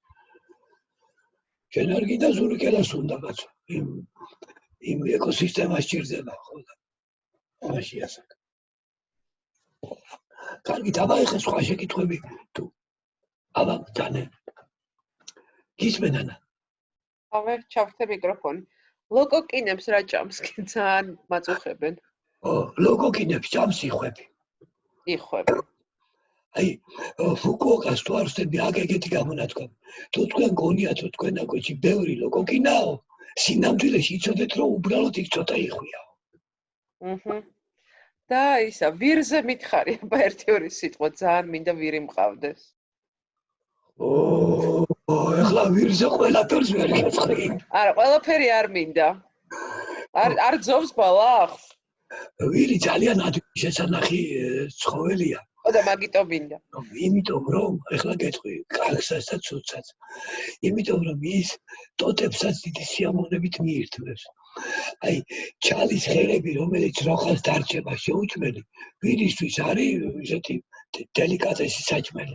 ჩვენ არ გინდა ზურიკელას უნდა კაცო. იმ ეკოსისტემას ჭირდება ხო და ამაში ასაკ. კარგი, დაბა ეხლა სხვა შეკითხვები თუ აბა თანე გისმენანა. ავე ჩავხტე მიკროფონი. ლოკოკინებს რა ჭამს კი ძალიან მაწუხებენ. ლოკოკინებს ჭამს იხვები. იხვები. აი ფუკუოკას თუ არ ვსწრები აქ ეგეთი გამონათქვამი. თუ თქვენ გონიათ რომ თქვენ ნაკვეთში ბევრი ლოკოკინაო, სინამდვილეში იცოდეთ რომ უბრალოდ იქ ცოტა იხვია. და ისა ვირზე მითხარი, აბა ერთი-ორი სიტყვა ძალიან მინდა ვირი მყავდეს. ეხლა ვირზე ყველაფერს ვერ გეწყრი. არა, ყველაფერი არ მინდა. არ ძობს ბალახს? ვირი ძალიან შესანახი ცხოველია. და მაგიტომ მინდა. იმიტომ რომ ეხლა გეტყვი, კარგსაც და ცუდსაც. იმიტომ რომ ის ტოტებსაც დიდი სიამოვნებით მიირთმევს. აი, ჩალის ხერები, რომელიც როხას დარჩება შეუჭმელი, ვირისთვის არის ესეთი დელიკატესი საჭმელი.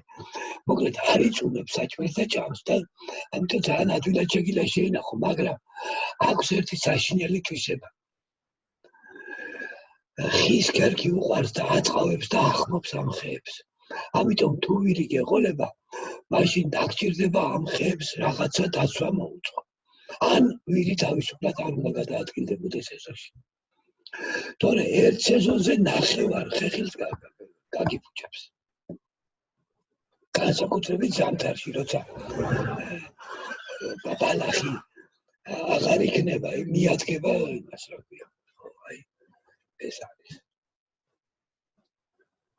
მოკლედ, არ იწუნებს საჭმელს და ჭამს და ამიტომ ძალიან ადვილად შეგიძლია შეინახო, მაგრამ აქვს ერთი საშინელი თვისება. ხის ქერქი უყვარს და აწყავებს და ახმობს ამ ხეებს. ამიტომ თუ ვირი გეყოლება, მაშინ დაგჭირდება ამ ხეებს რაღაცა დაცვა მოუწყო. ან ვირი თავისუფლად არ უნდა გადაადგილდებოდეს ეზოში. თორე ერთ სეზონზე ნახევარ ხეხილს გაგიფუჭებს. განსაკუთრებით ზამთარში, როცა ბალახი აღარ იქნება, მიადგება იმას რა ქვია. აი ეს არის.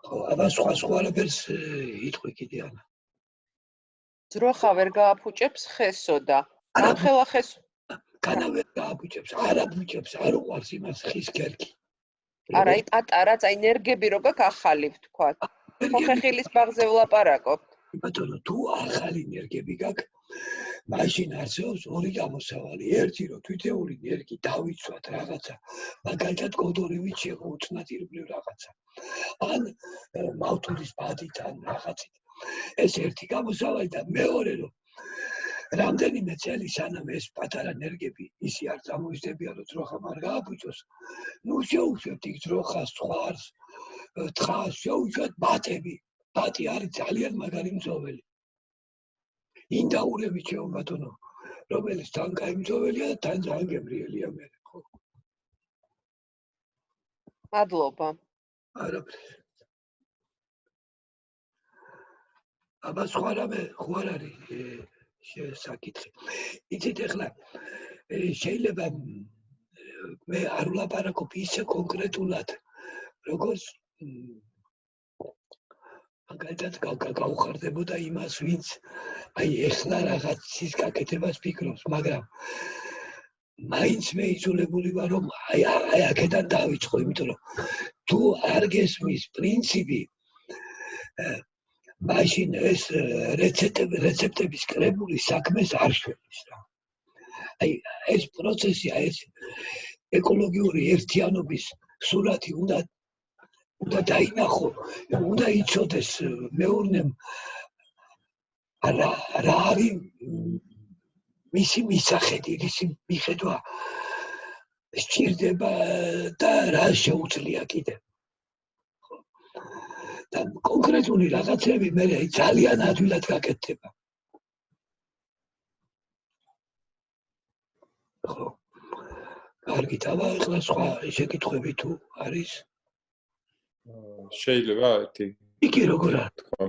ხო, აბა სხვა არაფერს იტყვი კიდე ანა. ძროხა ვერ გააფუჭებს ხესო და ამხელა ხესო. განა ვერ გააფუჭებს, არ აფუჭებს, არ უყვარს იმას ხის ქერქი. არა, აი პატარა, აი ნერგები რო გაქვს ახალი ვთქვა. ხო ხეხილის ბაღზე ვლაპარაკობთ. ბატონო, თუ ახალი ნერგები გაქვს, მაშინ არსებობს ორი გამოსავალი. ერთი რომ თვითეული ნერგი დავიცვათ რაღაცა, მაგალითად კოდორივით შევუცნათ ირგვლივ რაღაცა. ან მავთულის ბადით ან რაღაცით. ეს ერთი გამოსავალი და მეორე რომ რამდენიმე წელი სანამ ეს პატარა ნერგები ისი არ წამოიზრდებიან რომ ძროხამ არ გააფუჭოს, ნუ შეუშვებთ იქ ძროხას, ხვარს, თხას, შეუშვათ ბატები. ბატი არის ძალიან მაგარი მძოველი. ინდაურები ჩემო ბატონო, რომელიც თან კაი მძოველია და თან ძალიან გემრიელია მე, ხო? მადლობა. არაფერს. აბა სხვა რამე ხო არ არის საკითხი. იცით ახლა შეიძლება მე არ ვლაპარაკობ ისე კონკრეტულად, როგორც მაგალითად გავხარდებოდა იმას, ვინც აი ეხლა რაღაცის გაკეთებას ფიქრობს, მაგრამ მაინც მე იძულებული ვარ რომ აი აქედან დავიწყო, იმიტომ რომ თუ არ გესმის პრინციპი, მაშინ ეს რეცეპტების კრებული საქმეს არ შევლის რა. აი ეს პროცესი, აი ეს ეკოლოგიური ერთიანობის სურათი უნდა დაინახო, უნდა იცოდეს მეურნემ რა არის მისი მისახედი, მისი მიხედვა სჭირდება და რა შეუძლია კიდე. და კონკრეტული რაღაცები მე ძალიან ადვილად გაკეთდება. ხო. კარგი, დავა ახლა სხვა შეკითხვები თუ არის? შეიძლება ერთი იგი როგორ არის? თქვა.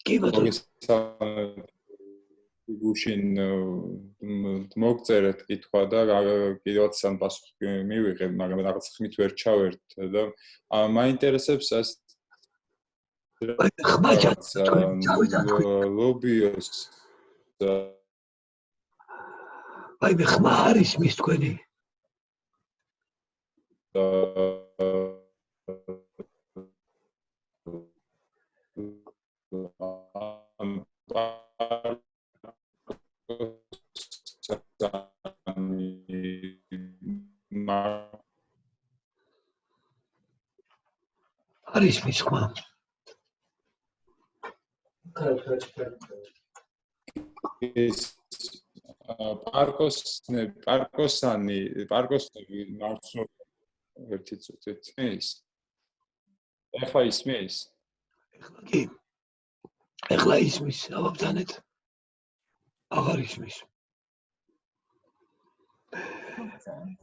კი ბატონო. გუშინ მოგწერეთ კითხვა და კიდევაც სამ პასუხი მივიღებ, მაგრამ რაღაც ხმით ვერ ჩავერთ და მაინტერესებს ეს ხმა ლობიოს აი მე ხმა არის მის თქვენი არის მის ხმა პარკოსნები მარცნო ერთი წუთით ის ეხლა ისმის კი ეხლა ისმის ავაბძანეთ აღარ ისმის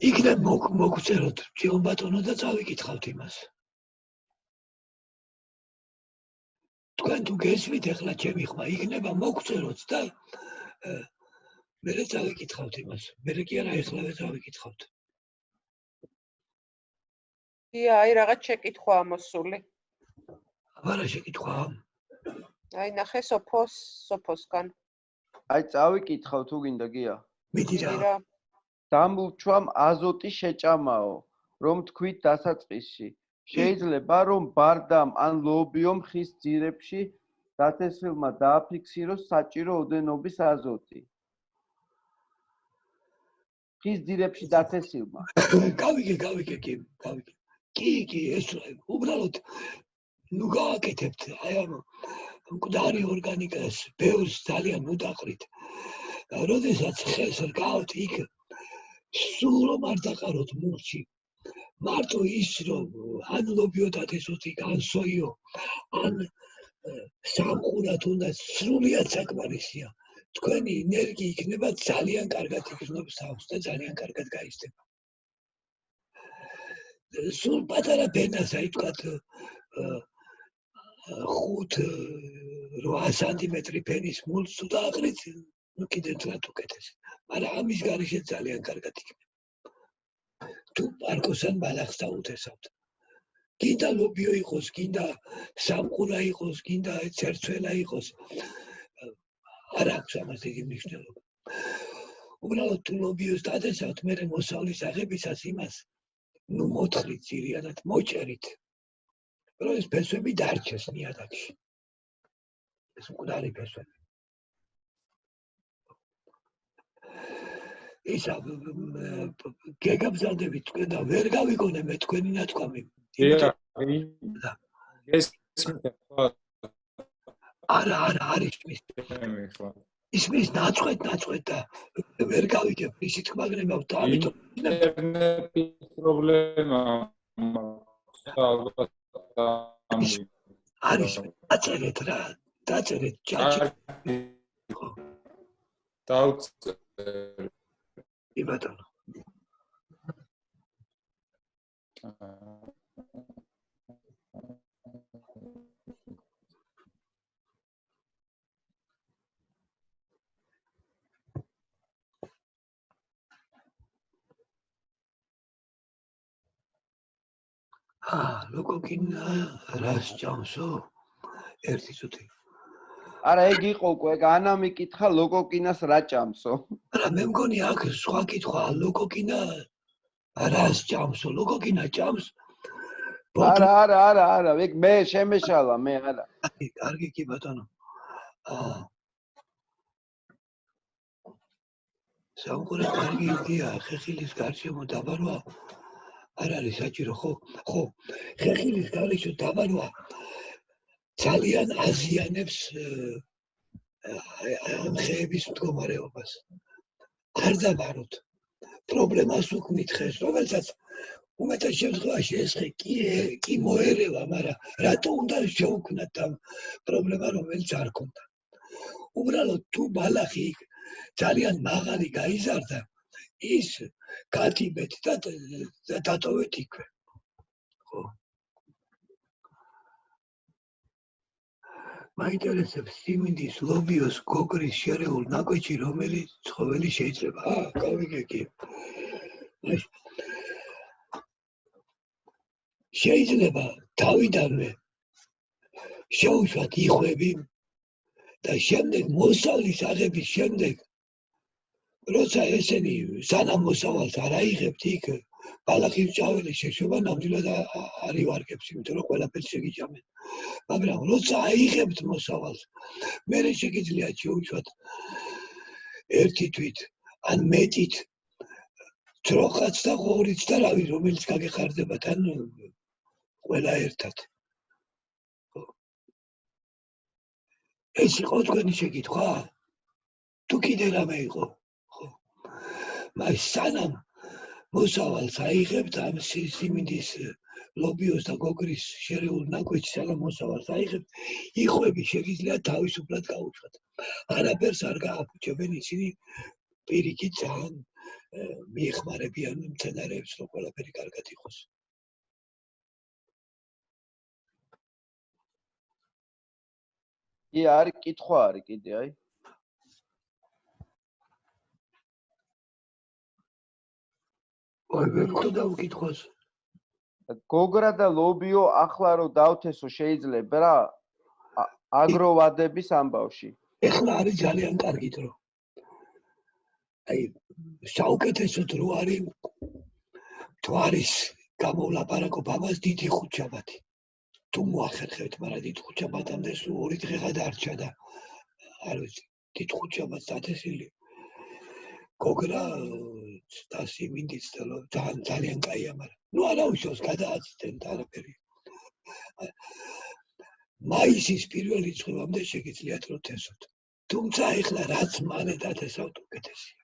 იქნებ მოგწეროთ ჯიონ ბატონო და წავიკითხავთ იმას თქვენ თუ გესმით ეხლა ჩემი ხმა იქნება მოგწეროთ და მერე წავიკითხავთ იმას მერე კი არა ეხლავე წავიკითხავთ აი რაღაც შეკითხვაა მოსული აბარა შეკითხვაა აი ნახე სოფოსგან აი წავიკითხავ თუ გინდა გია მიდი რა დამულჩვამ აზოტი შეჭამაო რომ თქვით დასაწყისში შეიძლება რომ ბარდამ ან ლობიომ ხის ძირებში დათესილმა დააფიქსიროს საჭირო ოდენობის აზოტი ხის ძირებში დათესილმა გავიგე კი ეს უბრალოდ ნუ გააკეთებთ აი ამ მკვდარი ორგანიკას ბევრს ძალიან უდაყრით როდესაც ხელს რგავთ იქ სულ რომ არ დაყაროთ მურჩი მარტო ის რომ ან ლობიო დათესოთ იქ ან სოიო ან სამყურათ უნდა სრულიად საკმარისია თქვენი ენერგია იქნება ძალიან კარგად იგრძნობს თავს და ძალიან კარგად გაიზრდება სულ პატარა ფენას აი თქვათ 5-8 სანტიმეტრი ფენის მულს თუ დააყრით ნუ კიდევ თქვათ უკეთეს მაგრამ ამის გარეშე ძალიან კარგად იქნება თუ პარკოსან ბალახს დაუთესავთ გინდა ლობიო იყოს გინდა სამყურა იყოს გინდა ცერცველა იყოს არ აქვს ამას დიდი მნიშვნელობა უბრალოდ თუ ლობიოს დადესავთ მერე მოსავლის აღებისას იმას ნუ მოთხრით ძირიანად მოჭერით რომ ეს ფესვები დარჩეს ნიადაგში ეს მკვდარი ფესვები ისა გეგაბზადებით თქვენ და ვერ გავიგონე მე თქვენი ნათქვამი არა არის ისმის ნაცვეთ და ვერ გავიგებ ისი თქმა გნებავ და ამიტომ პრობლემა არის დაწერეთ რა დაწერეთ ჯაჭი დავწერე კი ბატონო ლოკოკინა რას ჭამსო? ერთი წუთი. არა, ეგ იყო უკვე, ანა მიკითხა ლოკოკინას რა ჭამსო? არა, მე მგონი აქ სხვა კითხვა, ლოკოკინა რას ჭამსო? ლოკოკინა ჭამს? არა, ეგ მე შემეშალა, მე არა. კარგი კი ბატონო. სამყურო კარგი იდეა, ხეხილის გარშემო დაბარვა არ არის საჭირო, ხო, ხეხილის გარშემო დაბარვა ძალიან აზიანებს ამ ხეების მდგომარეობას. არ დაბაროთ. პრობლემას უქმნით ხეს, რომელსაც უმეტეს შემთხვევაში ეს ხე კი მოერევა, მაგრამ რატო უნდა შევქმნათ ამ პრობლემა, რომელიც არ ქონდა. უბრალოდ თუ ბალახი ძალიან მაღალი გაიზარდა, ის გადიმეთ და დატოვეთ იქვე. ხო. მაინტერესებს სიმინდის, ლობიოს, გოგრის შერეულ ნაკვეთში რომელი ცხოველი შეიძლება? გავიგე. შეიძლება თავიდანვე შეუშვათ იხვები და შემდეგ მოსავლის აღების შემდეგ როცა ესენი სანამ მოსავალს არ აიღებთ იქ ბალახის ჭაველი შეშობა ნამდვილად არ ივარგებს, იმიტომ რომ ყველაფერს შეგიჭამენ. მაგრამ როცა აიღებთ მოსავალს, მერე შეგიძლიათ შეუშვათ ერთი თვით ან მეტით ძროხაც და ღორიც და რავი რომელიც გაგეხარდებათ ან ყველა ერთად. ეს იყო თქვენი შეკითხვა? თუ კიდე რამე იყო? მას სანამ მოსავალს აიღებთ ამ სიმინდის, ლობიოს და გოგრის შერეულ ნაკვეთში სანამ მოსავალს აიღებთ, იხვები შეგიძლიათ თავისუფლად გაუშვათ. არაფერს არ გააფუჭებენ ისინი პირიქით ძალიან მიეხმარებიან მცენარეებს, რომ ყველაფერი კარგად იყოს. კი, არის კითხვა არის კიდე, აი. ой, ვერ ხვდა უკითხოს. გოგრა და ლობიო ახლა რომ დავთესო შეიძლება რა აგროვადების ამბავში. ეხლა არის ძალიან კარგი დრო. აი, საუკეთესო დრო არის თვარის გამოვლაპარაკობ ამას დიდი ხუთშაბათი. თუ მოახერხებთ, მაგრამ დიდ ხუთშაბათამდე სულ 2 დღეღა დარჩა და არ ვიცი, დიდ ხუთშაბათს დათესილი. გოგრა და სიმინდიც ძალიან კაია, მაგრამ ნუ არა უშავს გადააცდენ არაფერი. მაისის პირველ რიცხვებამდე შეგიძლიათ რომ თესოთ. თუმცა ეხლა რაც მალე დათესავთ უკეთესია.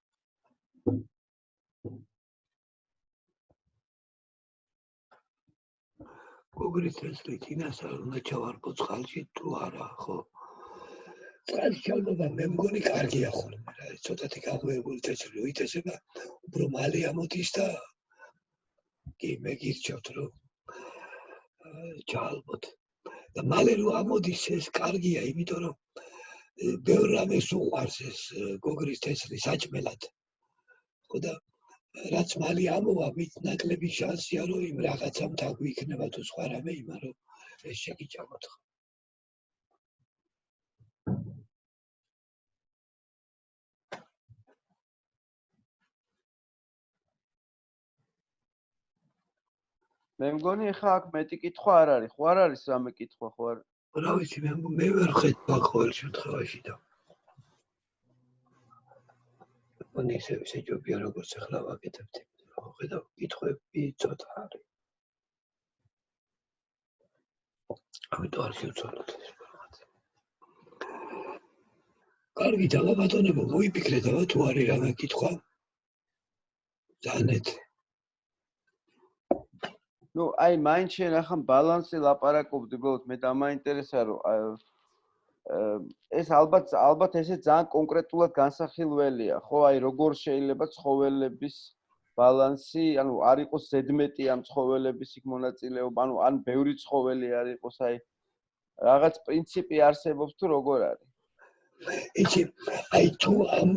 გოგრის თესლით ინას არ უნდა ჩავარბო წყალში თუ არა, ხო? წყალში ჩავარბობა მე მგონი კარგია ხოლმე რა, ცოტათი გაღვივებული თესლი უითესება, უფრო მალე ამოდის და კი მე გირჩევთ რომ ჩაალბოთ. და მალე რომ ამოდის ეს კარგია, იმიტომ რომ ბევრ რამეს უყვარს ეს გოგრის თესლი საჭმელად. ხო და რაც მალე ამოვა, მით ნაკლები შანსია რომ იმ რაღაცამ დაგვიქნება თუ სხვა რამე იმან რომ ეს შეგიჭამოთ. მე მგონი ახლა აქ მეტი კითხვა არ არის, ხო არ არის რამე კითხვა, ხო არ? რა ვიცი, მე ვერ ხედავ ყოველ შემთხვევაში და მგონი ისე ჯობია როგორც ახლა ვაკეთებთ, ხო ხედავ კითხვები ცოტა არის. ამიტომ არ შევცვალოთ ეს ინფორმაცია. კარგი და ბატონებო, მოიფიქრეთ აბა თუ არის რამე კითხვა. ძალიან ნუ აი მაინც შენ ახლა ბალანსი ლაპარაკობდი, უბრალოდ მე დამაინტერესა რომ ეს ალბათ ესე ძალიან კონკრეტულად განსახილველია, ხო? აი როგორ შეიძლება ცხოველების ბალანსი, ანუ არ იყოს ზედმეტი ამ ცხოველების იქ მონაწილეობა, ან ბევრი ცხოველი არ იყოს, აი რაღაც პრინციპი არსებობს თუ როგორ არის? იცი, აი თუ ამ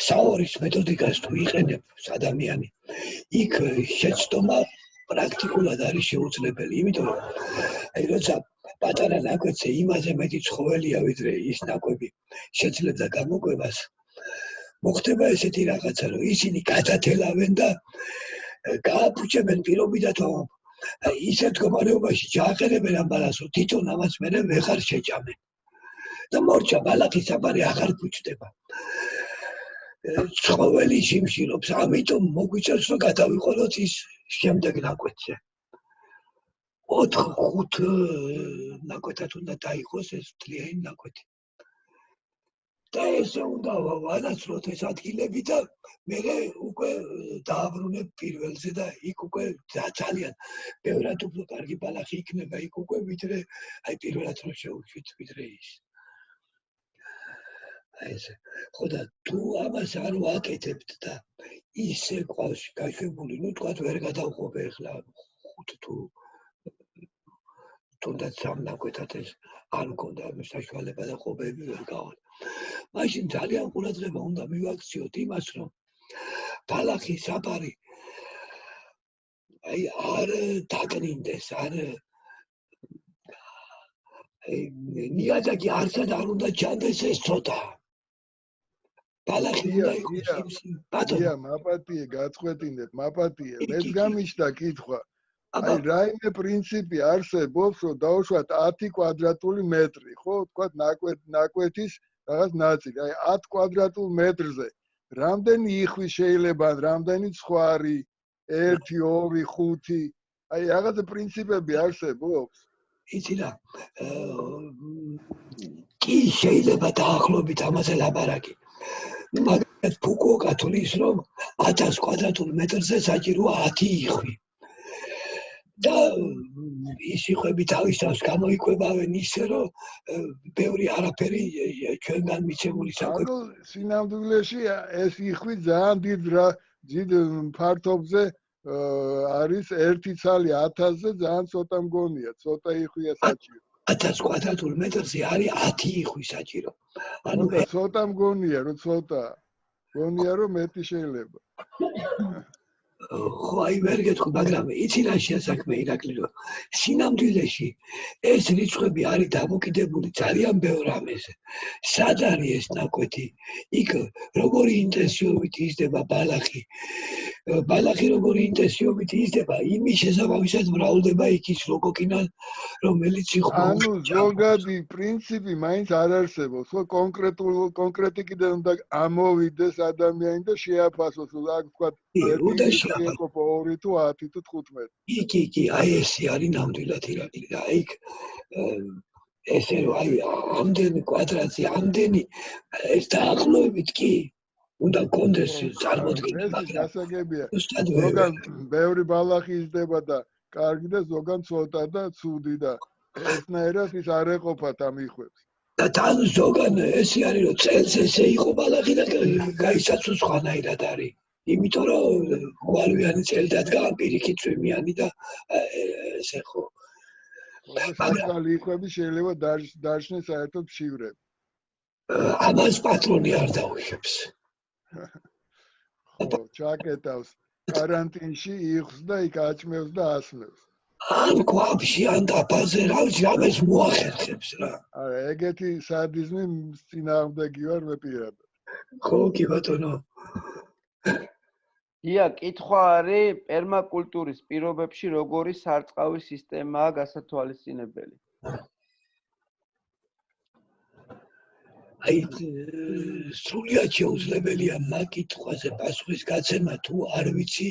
საორის მეთოდიკას თუ იყენებს ადამიანი, იქ შეცდომა პრაქტიკულად არის შეუძლებელი, იმიტომ რომ აი როცა პატარა ნაკვეთზე იმაზე მეტი ცხოველია ვიდრე ის ნაკვები შეძლებდა გამოკვებას, მოხდება ესეთი რაღაცა, რომ ისინი გადათელავენ და გააფუჭებენ პირობითად ისეთ მდგომარეობაში ჩააყენებენ ამ ბალანს, რომ თვითონ ამას მერე ვეღარ შეჭამენ. და მორჩა ბალახის საფარი აღარ ფუჭდება. ცხოველი სიმშილობს, ამიტომ მოგვიწევს რომ გადავიყოლოთ ის შემდეგ ნაკვეთზე. 4-5 ნაკვეთად უნდა დაიყოს ეს მთლიანი ნაკვეთი. და ესე უნდა ვანაცვლოთ ეს ადგილები და მერე უკვე დააბრუნებ პირველზე და იქ უკვე ძალიან ბევრად უფრო კარგი ბალახი იქნება იქ უკვე ვიდრე აი პირველად რომ შევუშვით ვიდრე ის. ესე. ხო და თუ ამას არ ვაკეთებთ და ისე ყავს გაშვებული, ნუ თქვა ვერ გადავყოფე ახლა 5 თუ თუნდაც 3 ნაკვეთად ეს არ მქონდა ამის საშუალება და ყოფები ვერ გავალ. მაშინ ძალიან ყურადღება უნდა მივაქციოთ იმას, რომ ბალახი საფარი აი არ დაკნინდეს, არ ნიადაგი არცად არ უნდა ჩანდეს ეს ცოტა. ბალახი უნდა იყოს ბატონო, მაპატიე გაწყვეტინებ, მაპატიე, მეც გამიშთა კითხვა. აი რაიმე პრინციპი არსებობს, რომ დავუშვათ 10 კვადრატული მეტრი, ხო? თქვათ ნაკვეთის რაღაც ნაწილი. აი 10 კვადრატულ მეტრზე რამდენი იხვი შეიძლება, რამდენი ცხვარი, 1, 2, 5, აი რაღაცა პრინციპები არსებობს? იცი რა, კი შეიძლება დაახლოებით ამაზე ლაპარაკი. მაგათ ფუკუოკა თulis რომ 1000 კვადრატულ მეტრზე საჭიროა 10 იხვი. და ის იხვები თავის თავს გამოიკვებავენ ისე რომ ბევრი არაფერი ჩვენგან მიცემული საკვები. ანუ სინამდვილეში ეს იხვი ძალიან დიდ ფართობზე არის ერთი ცალი 1000-ზე ძალიან ცოტა მგონია, ცოტა იხვია საჭირო. 1000 კვადრატულ მეტრზე არის 10 იხვი საჭირო. ანუ ცოტა მგონია, რომ ცოტა. მგონია, რომ მეტი შეიძლება. ხო, აი ვერ გეტყვი, მაგრამ იცი რა შეასაქმე ირაკლი, რომ სინამდვილეში ეს რიცხვები არის დამოკიდებული ძალიან ბევრ ამაზე. სად არის ეს ნაკვეთი? იქ როგორი ინტენსივობით იზრდება ბალახი? ბალახი როგორი ინტენსივობით იზრდება, იმის შესაბამისად მრავლდება იქის როკოკინა, რომელიც იყო. ანუ ზოგადი პრინციპი მაინც არ არსებობს, ხო, კონკრეტი კიდე უნდა ამოვიდეს ადამიანი და შეაფასოს, აქ თქვა 1 შეეყოფა 2 თუ 10 თუ 15. კი, აი ესე არის ნამდვილად ირაკლი და იქ ესე რომ აი ამდენი კვადრატზე ამდენი ეს დაახლოებით კი უნდა კონდეს წარმოდგენა, მაგრამ გასაგებია. ზოგან ბევრი ბალახი იზრდება და კარგი და ზოგან ცოტა და ცუდი და ესნაირად ის არ ეყოფათ ამ იხვებს. და თან ზოგან ესე არის რომ წელს ესე იყო ბალახი და გაიცაცო სხვანაირად არის. იმიტომ რომ გვალვიანი წელი დადგა პირიქით წვიმიანი და ესე ხო. მაგრამ იხვები შეიძლება დარჩნენ საერთოდ მშივრები. ამას პატრონი არ დაუშვებს. ხო, ჩაკეტავს каранტინში იხს და იქ აჭმევს და ასმევს. ან კვაფში, ან დაფაზე, რა ვიცი, ამას მოახერხებს რა. არა, ეგეთი სადიზმი წინააღმდეგი ვარ მე პირადად. ხო, კი ბატონო. ია, კითხვა არის პერმაკულტურის პირობებში როგორი სარწყავი სისტემაა გასათვალისწინებელი? აი სრულიად შეუძლებელია მაგ კითხვაზე პასუხის გაცემა, თუ არ ვიცი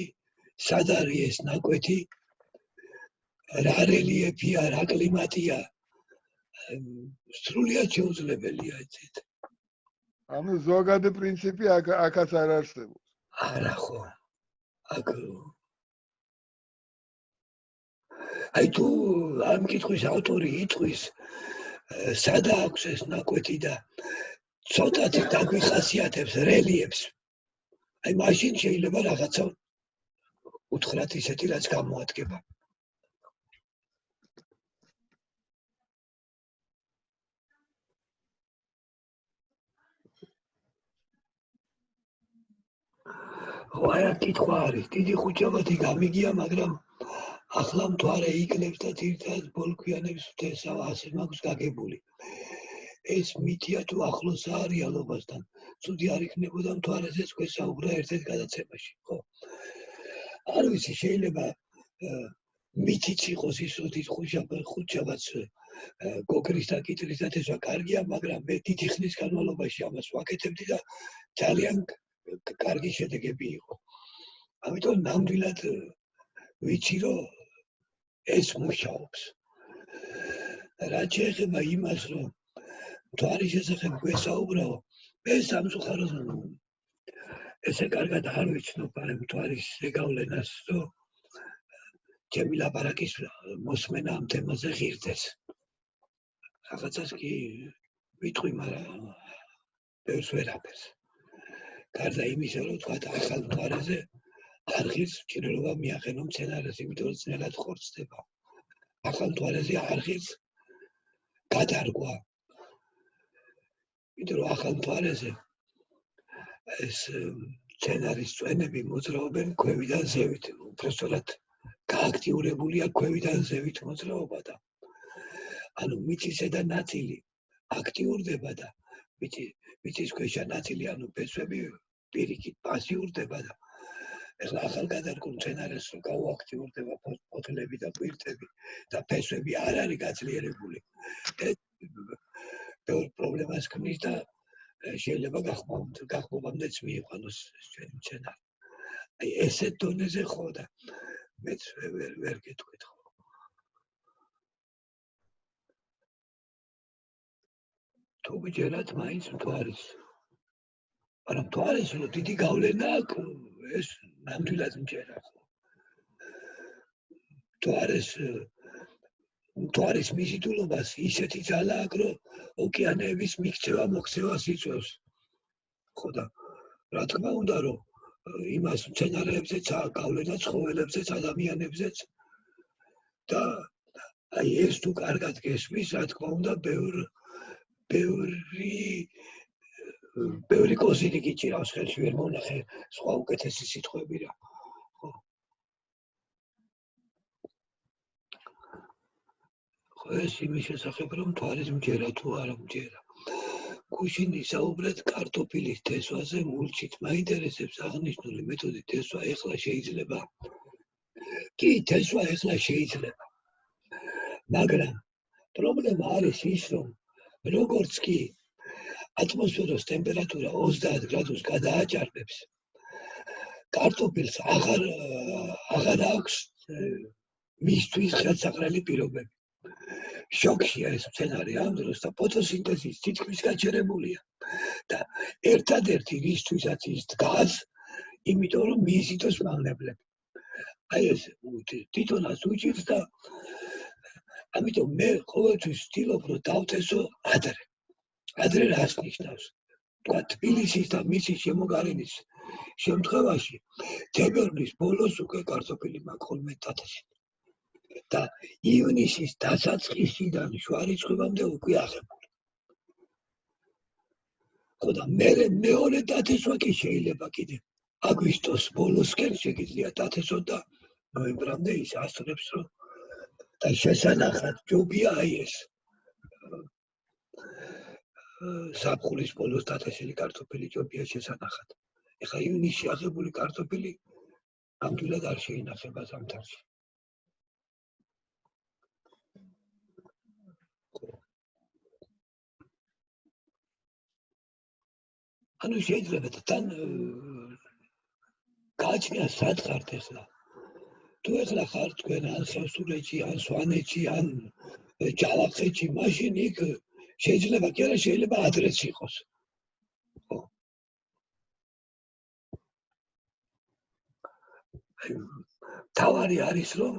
სად არის ეს ნაკვეთი, რა რელიეფია, რა კლიმატია. სრულიად შეუძლებელია იცით. ანუ ზოგადი პრინციპი აქაც არ არსებობს. არა ხო. აქ აი თუ ამ კითხვის ავტორი იტყვის სად აქვს ეს ნაკვეთი და ცოტათი დაგვიხასიათებს რელიეფს. აი მაშინ შეიძლება რაღაცა უთხრათ ისეთი რაც გამოადგება. აი კითხვა არის, დიდი ხუჭაბათი გამიგია, მაგრამ ახლა მთვარე იკლებს და ძირითადად ბოლქვიანებს უთესავ, ასე მაქვს გაგებული. ეს მითია თუ ახლოსაა რეალობასთან. ცუდი არ იქნებოდა მთვარეზე გვესაუბრა ერთ-ერთ გადაცემაში, ხო? არ ვიცი, შეიძლება მითიც იყოს ის, რომ ის ხუჭაბათს გოგრის და კიტრის დათესვა კარგია, მაგრამ მე დიდი ხნის განმავლობაში ამას ვაკეთებდი და ძალიან კარგი შედეგები იყო. ამიტომ ნამდვილად ვიცი, რომ ეს მუშაობს. რაც შეეხება იმას, რომ მთვარის შესახებ გვესაუბრაო, მე სამწუხაროდ ესე კარგად არ ვიცნობ ამ მთვარის ზეგავლენას, რომ ჩემი ლაპარაკის მოსმენა ამ თემაზე ღირდეს. რაღაცას კი ვიტყვი, მაგრამ ბევრს ვერაფერს. გარდა იმისა, რომ თქვა ახალ მთვარეზე არღილს ჭირდება მიახენო მცენარეს, იმიტომ რომ ძნელად ხორცდება. ახალ მთვარეზე არღილს გადარგვა. იმიტომ რომ ახალ მთვარეზე ეს მცენარის წვენები მოძრაობენ ქვევიდან ზევით, უბრალოდ გააქტიურებულია ქვევიდან ზევით მოძრაობა და ანუ მიწის ზედა ნაწილი აქტიურდება და მიწის ქვეშა ნაწილი ანუ ფესვები პირიქით პასიურდება და ეხლა ახალ გადარგულ მცენარეს რო გაუაქტიურდება ფოთლები და კვირტები და ფესვები არ არის გაძლიერებული ბევრ პრობლემას ქმნის და შეიძლება გახმოვანდეს მიიყვანოს ჩვენი მცენარე. აი ესეთ დონეზე ხო და მეც ვერ გეტყვით ხო. თუ გიჯერათ მაინც მთვარის. მაგრამ მთვარის რო დიდი გავლენა აქვს, ეს ნამდვილად მჯერა ხო. მთვარის მიზიდულობას ისეთი ძალა აქვს, რომ ოკეანეების მიქცევა მოქცევას იწვევს. ხო და რა თქმა უნდა, რომ იმას მცენარეებზეც აქვს გავლენა, ცხოველებზეც, ადამიანებზეც და აი ეს თუ კარგად გესმის, რა თქმა უნდა, ბევრი კოზირი გიჭირავს ხელში, ვერ მონახე სხვა უკეთესი სიტყვები რა. ხო. ხო ეს იმის შესახებ, რომ მთვარის მჯერა თუ არა მჯერა. გუშინ ისაუბრეთ კარტოფილის თესვაზე მულჩით. მაინტერესებს აღნიშნული მეთოდით თესვა ეხლა შეიძლება? კი, თესვა ეხლა შეიძლება. მაგრამ პრობლემა არის ის, რომ როგორც კი ატმოსფეროს ტემპერატურა 30 გრადუს გადააჭარბებს, კარტოფილს აღარ აქვს მისთვის ხელსაყრელი პირობები. შოქშია ეს მცენარე ამ დროს და ფოტოსინთეზის თითქმის გაჩერებულია და ერთადერთი რისთვისაც ის დგას, იმიტომ რომ მიიზიდოს მავნებლები. აი ეს თვითონაც უჭირს და ამიტომ მე ყოველთვის ვცდილობ რომ დავთესო ადრე. ადრე რას ნიშნავს? თქვა თბილისის და მისი შემოგარენის შემთხვევაში თებერვლის ბოლოს უკვე კარტოფილი მაქვს 50,000 და ივნისის დასაწყისიდან შუა რიცხვებამდე უკვე აღებული. ხო და მეორე დათესვა კი შეიძლება კიდე აგვისტოს ბოლოსკენ შეგიძლია დათესოთ და ნოემბრამდე ის ასწრებს რომ და შესანახად ჯობია აი ეს ზაფხულის ბოლოს დათესილი კარტოფილი ჯობია შესანახად. ეხლა ივნისში აღებული კარტოფილი ნამდვილად არ შეინახება ზამთარში. ანუ შეიძლება თან გააჩნია სად ხართ ეხლა. თუ ეხლა ხართ თქვენ ან ხევსურეთში, ან სვანეთში, ან ჯავახეთში, მაშინ იქ შეიძლება კი არა შეიძლება ადრეც იყოს. ხო. თავარი არის რომ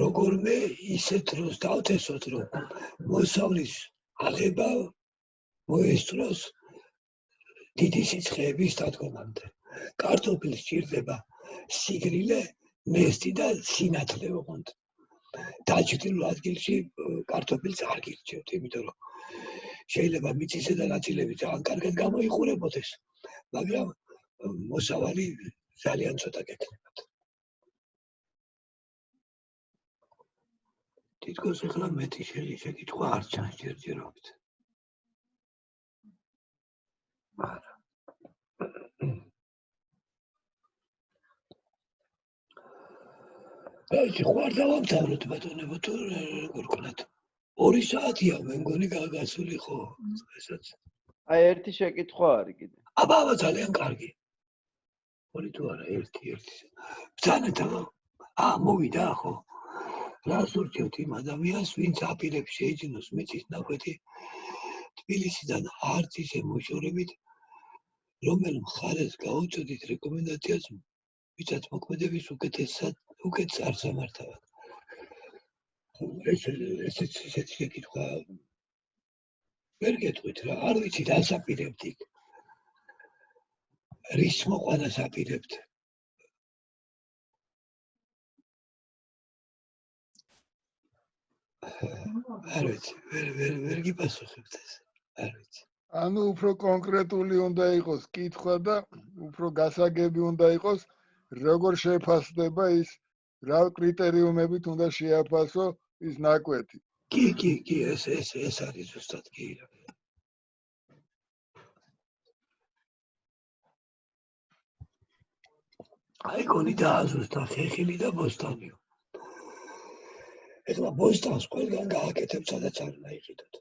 როგორმე ისეთ დროს დავთესოთ რომ მოსავლის აღება მოესწროს დიდი სიცხეების დადგომამდე. კარტოფილს სჭირდება სიგრილე, ნესტი და სინათლე ოღონდ. დაჩრდილ ადგილში კარტოფილს არ გირჩევთ, იმიტომ რომ შეიძლება მიწის ზედა ნაწილები ძალიან კარგად გამოიყურებოდეს, მაგრამ მოსავალი ძალიან ცოტა გექნებათ. თითქოს ეხლა მეტი შეკითხვა არ ჩანს ჯერჯერობით. არა. რაიცი ხوار დავამთავროთ ბატონებო თუ როგორ ვქნათ? 2 საათია მე მგონი გასული ხო ესაც. აი ერთი შეკითხვა არის კიდე. აბა ძალიან კარგი. ორი თუ არა ერთი. ბრძანეთ აბა. მოვიდა ხო? რას ურჩევთ იმ ადამიანს, ვინც აპირებს შეიძინოს მიწის ნაკვეთი თბილისიდან არც ისე მოშორებით, რომელ მხარეს გაუწოდით რეკომენდაციას მიწათ მოქმედების უკეთს არ სამართავად. ესეც შეკითხვა ვერ გეტყვით რა, არ ვიცი დასაპირებთ იქ. რის მოყვანას აპირებთ? არ ვიცი, ვერ გიპასუხებთ ეს. არ ვიცი. ანუ უფრო კონკრეტული უნდა იყოს კითხვა და უფრო გასაგები უნდა იყოს, როგორ შეფასდება ის, რა კრიტერიუმებით უნდა შეაფასო ის ნაკვეთი. კი, ეს არის ზუსტად კი. აი გონი დააზუსტა ხეხილი და ბოსტანიო. ეხლა ბოსტანს ყველგან გააკეთებ, სადაც არ უნდა იყიდოთ.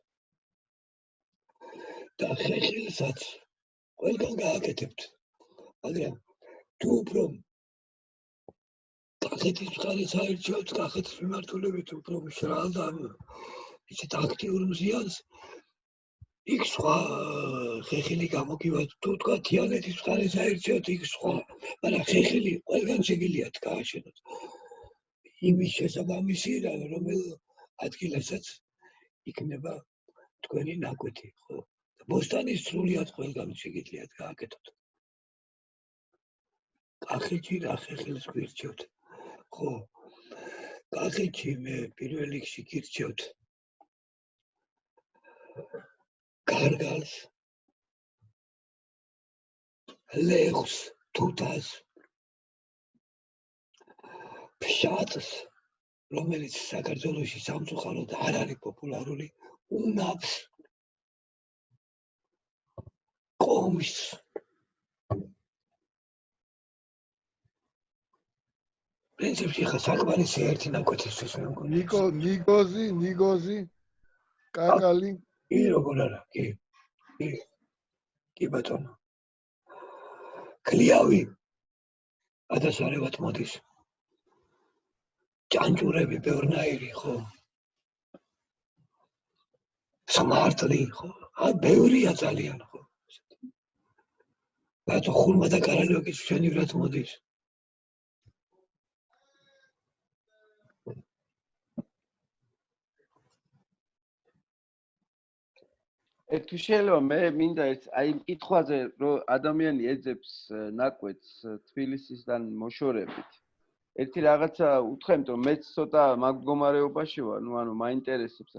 და ხეხილსაც ყველგან გააკეთებთ. მაგრამ თუ უფრო კახეთის მხარეს აირჩევთ, კახეთის მიმართულებით უფრო მშრალ და ისეთ აქტიურ მზიანს, იქ სხვა ხეხილი გამოგივათ, თუ თქვა თიანეთის მხარეს აირჩევთ, იქ სხვა, მაგრამ ხეხილი ყველგან შეგიძლიათ გააშენოთ. იმის შესაბამისი, რომელ ადგილასაც იქნება თქვენი ნაკვეთი, ხო? ბოსტანის სრულიად ყველგან შეგიძლიათ გააკეთოთ. კახეთში რა ხეხილს გვირჩევთ? ხო, კახეთში მე პირველ რიგში გირჩევთ გარგალს, ლეხს, თუთას, ფშატს, რომელიც საქართველოში სამწუხაროდ არ არის პოპულარული, უნაფს, კომს. პრინციპში ხა საკმარისი ერთი ნაკვეთისთვის მე მგონი. ნიგოზი, კაკალი. კი, როგორ არა, კი ბატონო. ქლიავი ადასარევად მოდის. ჭანჭურები ბევრნაირი, ხო? სამართლი, ხო? ბევრია ძალიან, ხო? ბატონო ხურმა და კარალიოკის მშვენივრად მოდის. თუ შეიძლება მე მინდა აი კითხვაზე რომ ადამიანი ეძებს ნაკვეთს თბილისისგან მოშორებით. ერთი რაღაცა უთხრემთ რომ მეც ცოტა მაგ მდგომარეობაში ვარ, ანუ მაინტერესებს.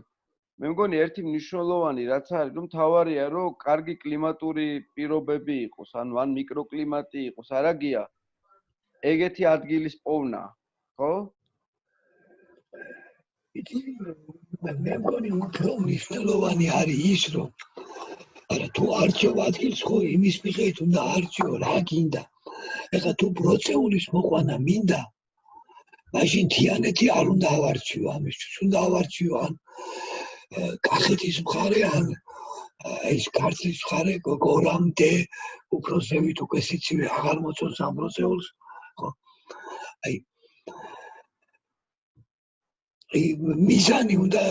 მე მგონი ერთი მნიშვნელოვანი რაც არის, რომ თავარია რომ კარგი კლიმატური პირობები იყოს, ანუ ან მიკროკლიმატი იყოს, არაგია ეგეთი ადგილის პოვნა, ხო? მე მგონი უფრო მნიშვნელოვანი არის ის, რომ არა თუ არჩევ ადგილს, ხო, იმის მიხედვით უნდა არჩევ, რა გინდა. ეხლა თუ ბროწეულის მოყვანა მინდა, მაშინ თიანეთი არ უნდა ავარჩიო ამისთვის, უნდა ავარჩიო ან კახეთის მხარე, ან ის ქართლის მხარე, გორამდე, უფრო ზევით უკვე სიცივე აღარ მოწონს ამ ბროწეულს, ხო? აი მიზანი უნდა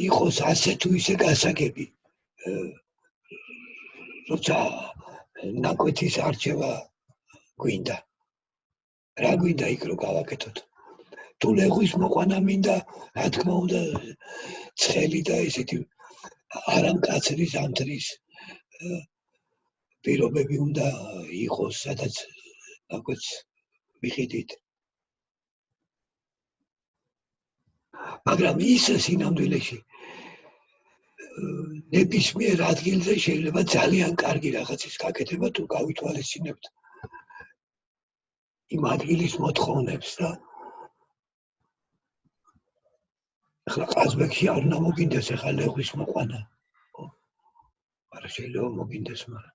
იყოს ასე თუ ისე გასაგები. როცა ნაკვეთის არჩევა გვინდა. რა გვინდა იქ რო გავაკეთოთ? თუ ლეღვის მოყვანა მინდა, რა თქმა უნდა, ცხელი და ესეთი არამკაცრი ზამთრის პირობები უნდა იყოს, სადაც ნაკვეთს მიყიდით. მაგრამ ის სინამდვილეში ნებისმიერ ადგილზე შეიძლება ძალიან კარგი რაღაცის გაკეთება, თუ გავითვალისწინებთ იმ ადგილის მოთხოვნებს და ახლა ყაზბეგში არ უნდა მოგინდეს ახლა ლეღვის მოყვანა. არა შეიძლება მოგინდეს, მაგრამ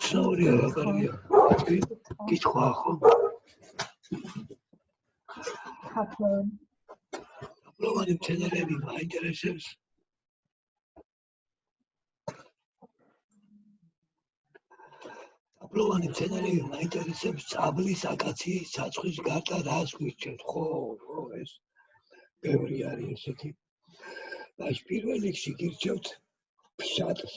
Sorry, კითხვა ხო? აბლოვანი მცენარეები მაინტერესებს. აბლოვანი მცენარეები მაინტერესებს წაბლის, აკაციის, ცაცხვის გარდა რას გვირჩევთ, ხო, ეს ბევრი არის ესეთი. მაშ პირველ რიგში გირჩევთ ფშატს.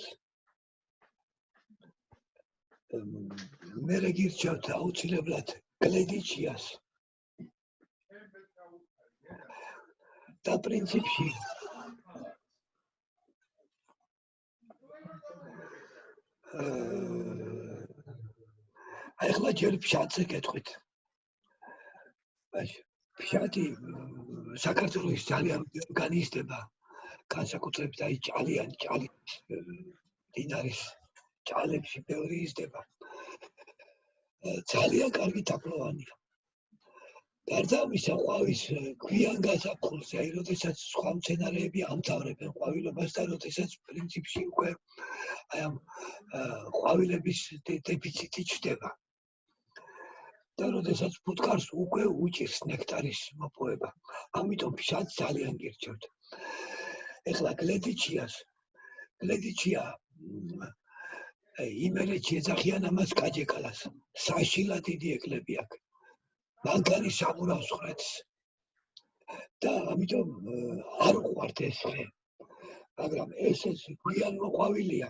მე რეგირჩევთ აუცილებლად გლედიჩიას და პრინციპში აი ახლა ჯერ ფშატზე გეტყვით. ფშატი საქართველოს ძალიან განიზრდება განსაკუთრებით აი ჭალის დინარის ჭალებში ბევრი იზრდება. ძალიან კარგი თაფლოვანია. გარდა ამისა ყვავის გვიან გაზაფხულზე, აი როდესაც სხვა მცენარეები ამთავრებენ ყვავილობას და როდესაც პრინციპში უკვე აი ამ ყვავილების დეფიციტი ჩნდება. და როდესაც ფუტკარს უკვე უჭირს ნექტარის მოპოვება. ამიტომ ფშატს ძალიან გირჩევთ. ეხლა გლედიჩია იმერეთში ეძახიან ამას კაჯეკალას. საშილა დიდი ეკლები აქვს. მანქანის სამურავს ხრეთს. და ამიტომ არ უყვართ ეს ხე. მაგრამ ეს გვიან მოყვავილია.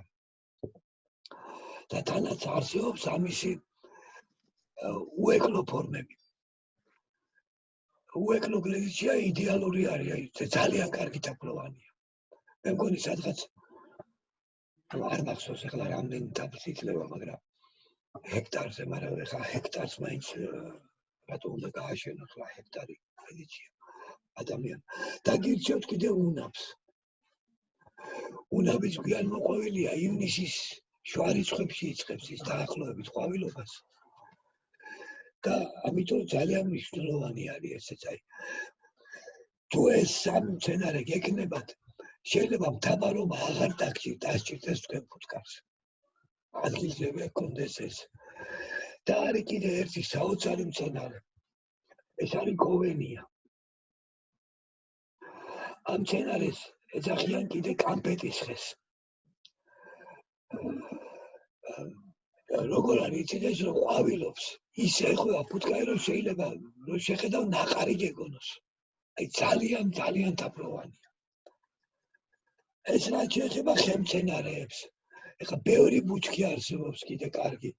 და თანაც არსებობს ამისი უეკლო ფორმები. უეკლო გლედიჩია იდეალური არის, ძალიან კარგი თაფლოვანია. მე მგონი სადღაც არ მახსოვს ახლა რამდენი თაფლს იძლევა, მაგრამ ჰექტარზე, მაგრამ ახლა ჰექტარს მაინც რატო უნდა გააშენო ახლა ჰექტარი გლედიჩია ადამიან. და გირჩევთ კიდევ უნაბს. უნაბის გვიან მოყვავილია ივნისის შუა რიცხვებში იწყებს ის დაახლოებით ყვავილობას. და ამიტომ ძალიან მნიშვნელოვანი არის ესეც აი. თუ ეს სამი მცენარე გეკნებათ, შეიძლება მთავარობა აღარ დასჭირდეს თქვენ ფუტკარს. ადგილზე გქონდეს ეს. და არის კიდე ერთი საოცარი მცენარე. ეს არის გოვენია. ამ მცენარეს ეძახიან კიდე კამპეტის ხეს. როგორ არის იცით ეს რომ ყვავილობს ისე ეხება ფუტკარი რომ შეიძლება რომ შეხედავ ნაყარი გეგონოს. აი ძალიან თაფლოვანია. ეს რაც შეეხება ხემცენარეებს. ეხლა ბევრი ბუჩქი არსებობს კიდე კარგი.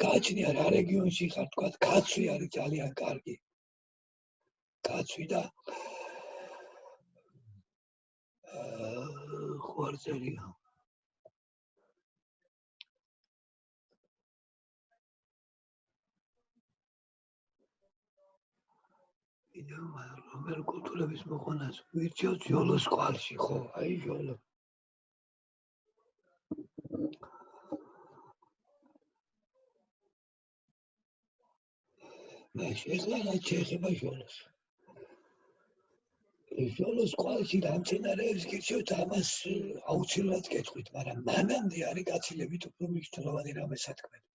გააჩნია რა რეგიონში ხარ თქვა კაცვი არის ძალიან კარგი. კაცვი და ხვარწერია. რომელ კულტურების მოხონას ვირჩევთ ჟოლოს კვალში, ხო? აი ჟოლო. მაშინ ეხლა რაც შეეხება ჟოლოს. ჟოლოს კვალში რა მცენარეებს გირჩევთ ამას აუცილებლად გეტყვით, მაგრამ მანამდე არის გაცილებით უფრო მნიშვნელოვანი რამე სათქმელი.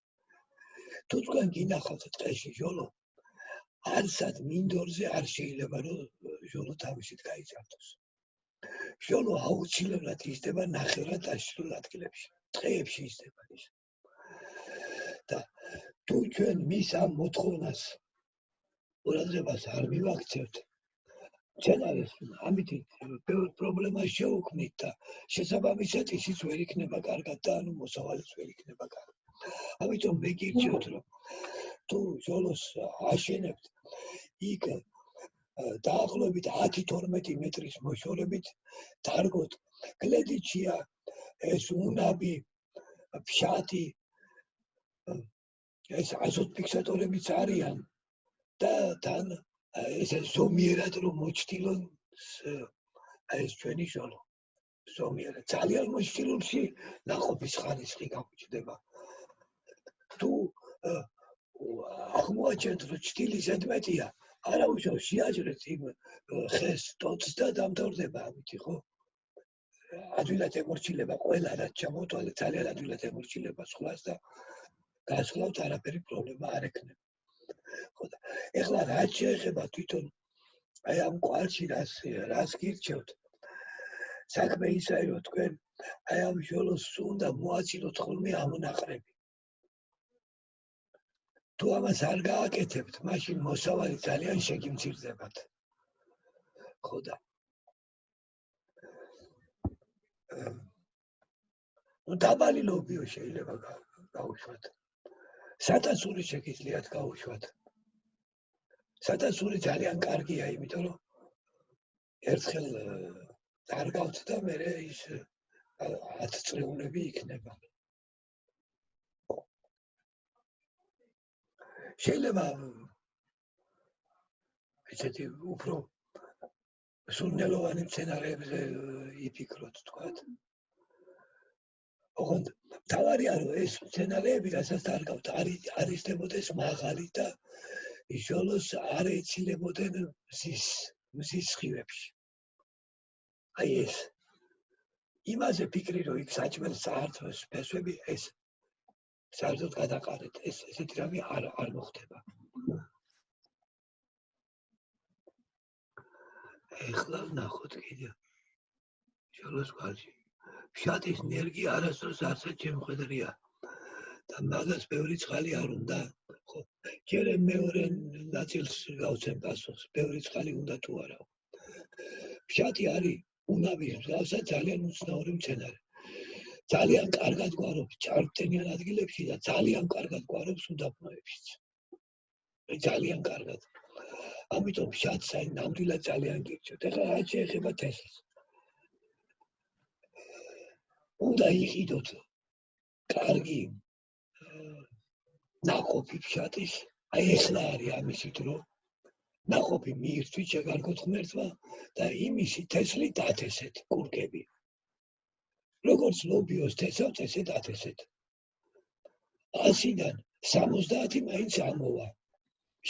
თუ თქვენ გინახავთ ტყეში ჟოლო, არცად მინდორზე არ შეიძლება რომ ჟოლო თავისით გაიძარდოს. ჟოლო აუცილებლად იზრდება ნახევრად დაშლილ ადგილებში, ტყეებში იზრდება ის. და თუ ჩვენ მის ამ მოთხოვნას ყურადღებას არ მივაქცევთ, მცენარეს ამით ბევრ პრობლემას შევუქმნით და შესაბამისად ისიც ვერ იქნება კარგად და ანუ მოსავალიც ვერ იქნება კარგად. ამიტომ მე გირჩევთ რომ თუ ჟოლოს აშენებთ იქ დაახლოებით 10-12 მეტრის მოშორებით დარგოთ გლედიჩია, ეს უნაბი, ფშატი, ეს აზოტფიქსატორებიც არიან და თან ესე ზომიერად რომ მოჩtildeონ ეს ჩვენი ჟოლო. ზომიერად ძალიან მოჩtildeებში ნაყოფის ხარისხი გამოჩნდება. თუ აღმოაჩენთ რომ ჩტილი ზედმეტია, არა უშავს შეაჭრეთ იმ ხეს ტოტს და დამთავრდება ამითი, ხო? ადვილად ემორჩილება ყველა რაც ჩამოთვალე, ძალიან ადვილად ემორჩილება სხვას და გასვლავთ არაფერი პრობლემა არ ექნება. ხო და ეხლა რაც შეეხება თვითონ აი ამ კვალში რას გირჩევთ? საქმე ისაა რომ თქვენ აი ამ ჟოლოს უნდა მოაწილოთ ხოლმე ამონაყრები. თუ ამას არ გააკეთებთ, მაშინ მოსავალი ძალიან შეგიმცირდებათ. ხო და დაბალი ლობიო შეიძლება გაუშვათ. სათასური შეგიძლიათ გაუშვათ. სათასური ძალიან კარგია, იმიტომ რომ ერთხელ დარგავთ და მერე ის 10 წრეულები იქნება. შეიძლება ესეთი უფრო სურნელოვანი მცენარეებზე იფიქროთ, თქვათ. ოღონდ თავარია რომ ეს მცენარეები, რასაც დარგავთ, არისდებოდეს მაღალი და ჟოლოს არ ეცილებოდნენ მზის სხივებში. აი ეს იმაზე ფიქრი რომ იქ საჭმელს წაართვეს ფესვები, ეს საერთოდ გადაყარეთ, ესეთი რამე არ მოხდება. ეხლა ნახოთ კიდე ჟოლოს გვარში. ფშატის ნერგია არასდროს არცად შემხედრია და მაგას ბევრი წყალი არ უნდა. ხო, ჯერ მეორე ნაწილს გავცემ პასუხს, ბევრი წყალი უნდა თუ არა. ფშატი არის უნავის მსგავსად ძალიან უცნაური მცენარე. ძალიან კარგად გვარობს ჭარბტენიან ადგილებში და ძალიან კარგად გვარობს უდაბნოებშიც. ძალიან კარგად. ამიტომ ფშატს აი ნამდვილად ძალიან გირჩევთ. ეხლა რაც შეეხება თესლს. უნდა იყიდოთ კარგი ნაყოფი ფშატის, აი ეხლა არის ამისი დრო. ნაყოფი მიირთვით შეგარგოთ ღმერთმა და იმისი თესლი დათესეთ კურკები. როგორც ლობიოს თესავთ, ესე დათესეთ. 100-დან 70 მაინც ამოვა.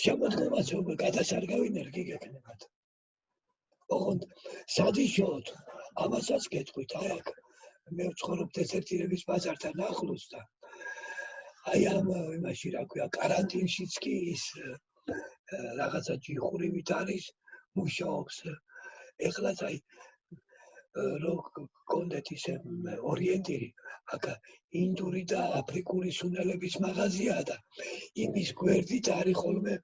შემოდგომაც გადასარგავი ნერგი გექნებათ. ოღონდ სადიშოთ, ამასაც გეტყვით, აი აქ მე ვცხოვრობ დესერტირების ბაზართან ახლოს და აი ამ იმაში რა ქვია, კარანტინშიც კი ის რაღაცა ჯიხურივით არის, მუშაობს. ეხლაც აი რო გქონდეთ ისე ორიენტირი, აქ ინდური და აფრიკული სუნელების მაღაზიაა და იმის გვერდით არის ხოლმე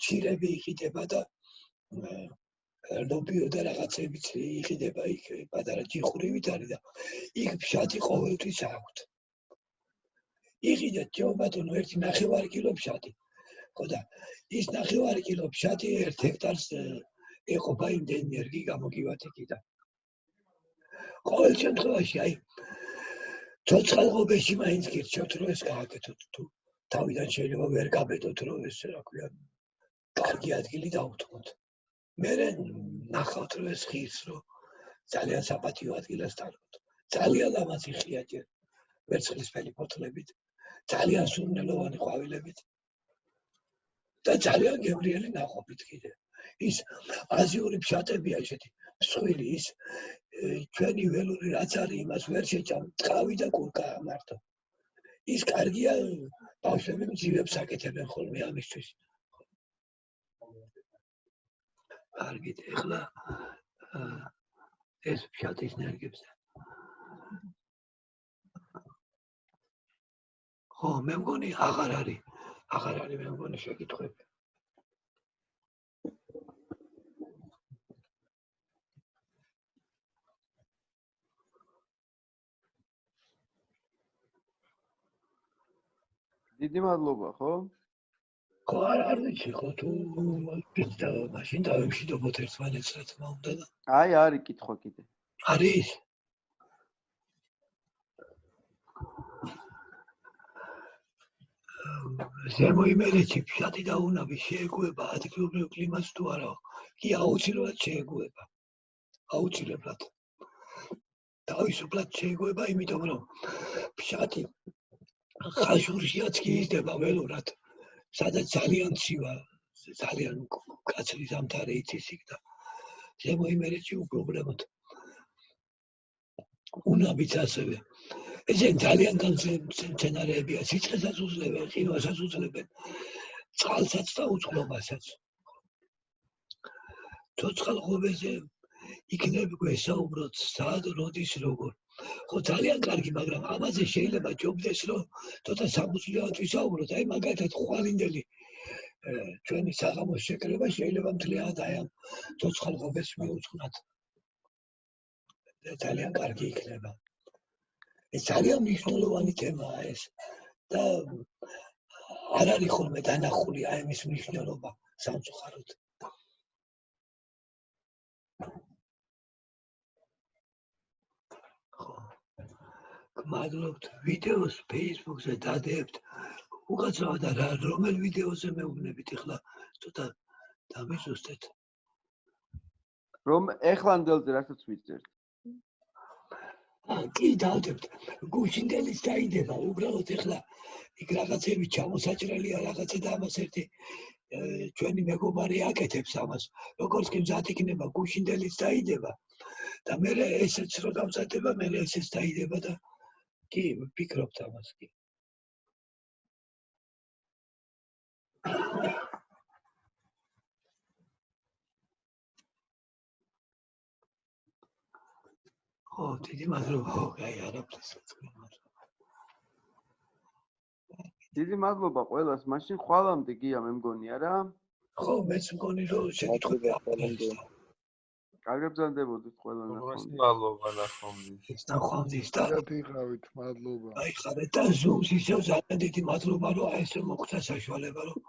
ჩირები იყიდება და ლობიო და რაღაცებიც იყიდება იქ პატარა ჯიხურივით არის და იქ ფშატი ყოველთვის აქვთ. იყიდეთ ჯო ბატონო 1.5 კილო ფშატი. ხო და ის 1.5 კილო ფშატი 1 ჰექტარს ეყოფა იმდენი ნერგი გამოგივათ იქიდან. ყოველ შემთხვევაში აი ცოცხალღობეში მაინც გირჩევთ რომ ეს გააკეთოთ თუ თავიდან შეიძლება ვერ გაბედოთ რომ ეს რა ქვია კარგი ადგილი დაუთმოთ. მერე ნახავთ რომ ეს ხირს რომ ძალიან საპატიო ადგილას დარგოთ. ძალიან ლამაზი ხია ჯერ ვერცხლისფერი ფოთლებით, ძალიან სურნელოვანი ყვავილებით და ძალიან გემრიელი ნაყოფით კიდე. ის აზიური ფშატებია ესეთი მსხვილი ის ჩვენი ველური რაც არის იმას ვერ შეჭამ წყავი და კურკაა მარტო. ის კარგია ბავშვები მძივებს აკეთებენ ხოლმე ამისთვის. კარგით, ეხლა ეს ფშატის ნერგებზე. ხო, მე მგონი აღარ არის მე მგონი შეკითხვები. დიდი მადლობა, ხო? ხო, არ ვიცი, ხო თუ პიცდა მაშინ დავიმშვიდობოთ ერთმანეთს რა თქმა უნდა და აი, არის კითხვა კიდე. არის ზემოიმერეთში ფშატი და უნაბი შეეგუება ადგილობრივ კლიმატს თუ არა? კი, აუცილებლად შეეგუება. აუცილებლად. თავისუფლად შეეგუება, იმიტომ რომ ფშატი ხაშურშიაც კი იზრდება ველურად, სადაც ძალიან ცივა, ძალიან კაცრი ზამთარი იცის იქ და ზემოიმერეთში უპრობლემოდ. უნაბიც ასევე. ესენ ძალიან განცენარეებია, სიცხესაც უძლებენ, ყინვასაც უძლებენ, წყალსაც და უწყლობასაც. ცოცხალღობეზე იქნებ გვესაუბროთ, სად, როდის, როგორ. ხო, ძალიან კარგი, მაგრამ ამაზე შეიძლება ჯობდეს, რომ ცოტა სამუცლიერად ვისაუბროთ, აი მაგალითად ხვალინდელი ჩვენი საღამოს შეკრება შეიძლება მთლიანად აი ამ ცოცხალღობეს მიუძღვნათ. ძალიან კარგი იქნება. ეს ძალიან მნიშვნელოვანი თემაა ეს და არ არის ხოლმე დანახული აი ამის მნიშვნელობა სამწუხაროდ. გმადლობთ ვიდეოს Facebook-ზე დადებთ უკაცრავად რა რომელ ვიდეოზე მეუბნებით ახლა ცოტა დამიზუსტეთ რომ ეხლანდელზე რასაც ვიწერთ კი დავდებთ გუშინდელიც დაიდება უბრალოდ ახლა იქ რაღაცები ჩამოსაჭრელია რაღაცა და ამას ერთი ჩვენი მეგობარი აკეთებს ამას როგორც კი მზად იქნება გუშინდელიც დაიდება და მე ესეც რო დავწადება მე ესეც დაიდება და კი ვფიქრობთ ამას კი ხო დიდი მადლობა ხო აი არაფერსაც დიდი მადლობა ყველას მაშინ ხვალამდე გია მე მგონი არა ხო მეც მგონი რომ შეგიტყვი კარგად ბრძანდებოდით ყველა ნახავთ მადლობა ნახვამდის ნახვამდის და მადლობა აი ხარეთ და ზუმს ისევ ძალიან დიდი მადლობა რომ აი ესე მოგვცა საშუალება რომ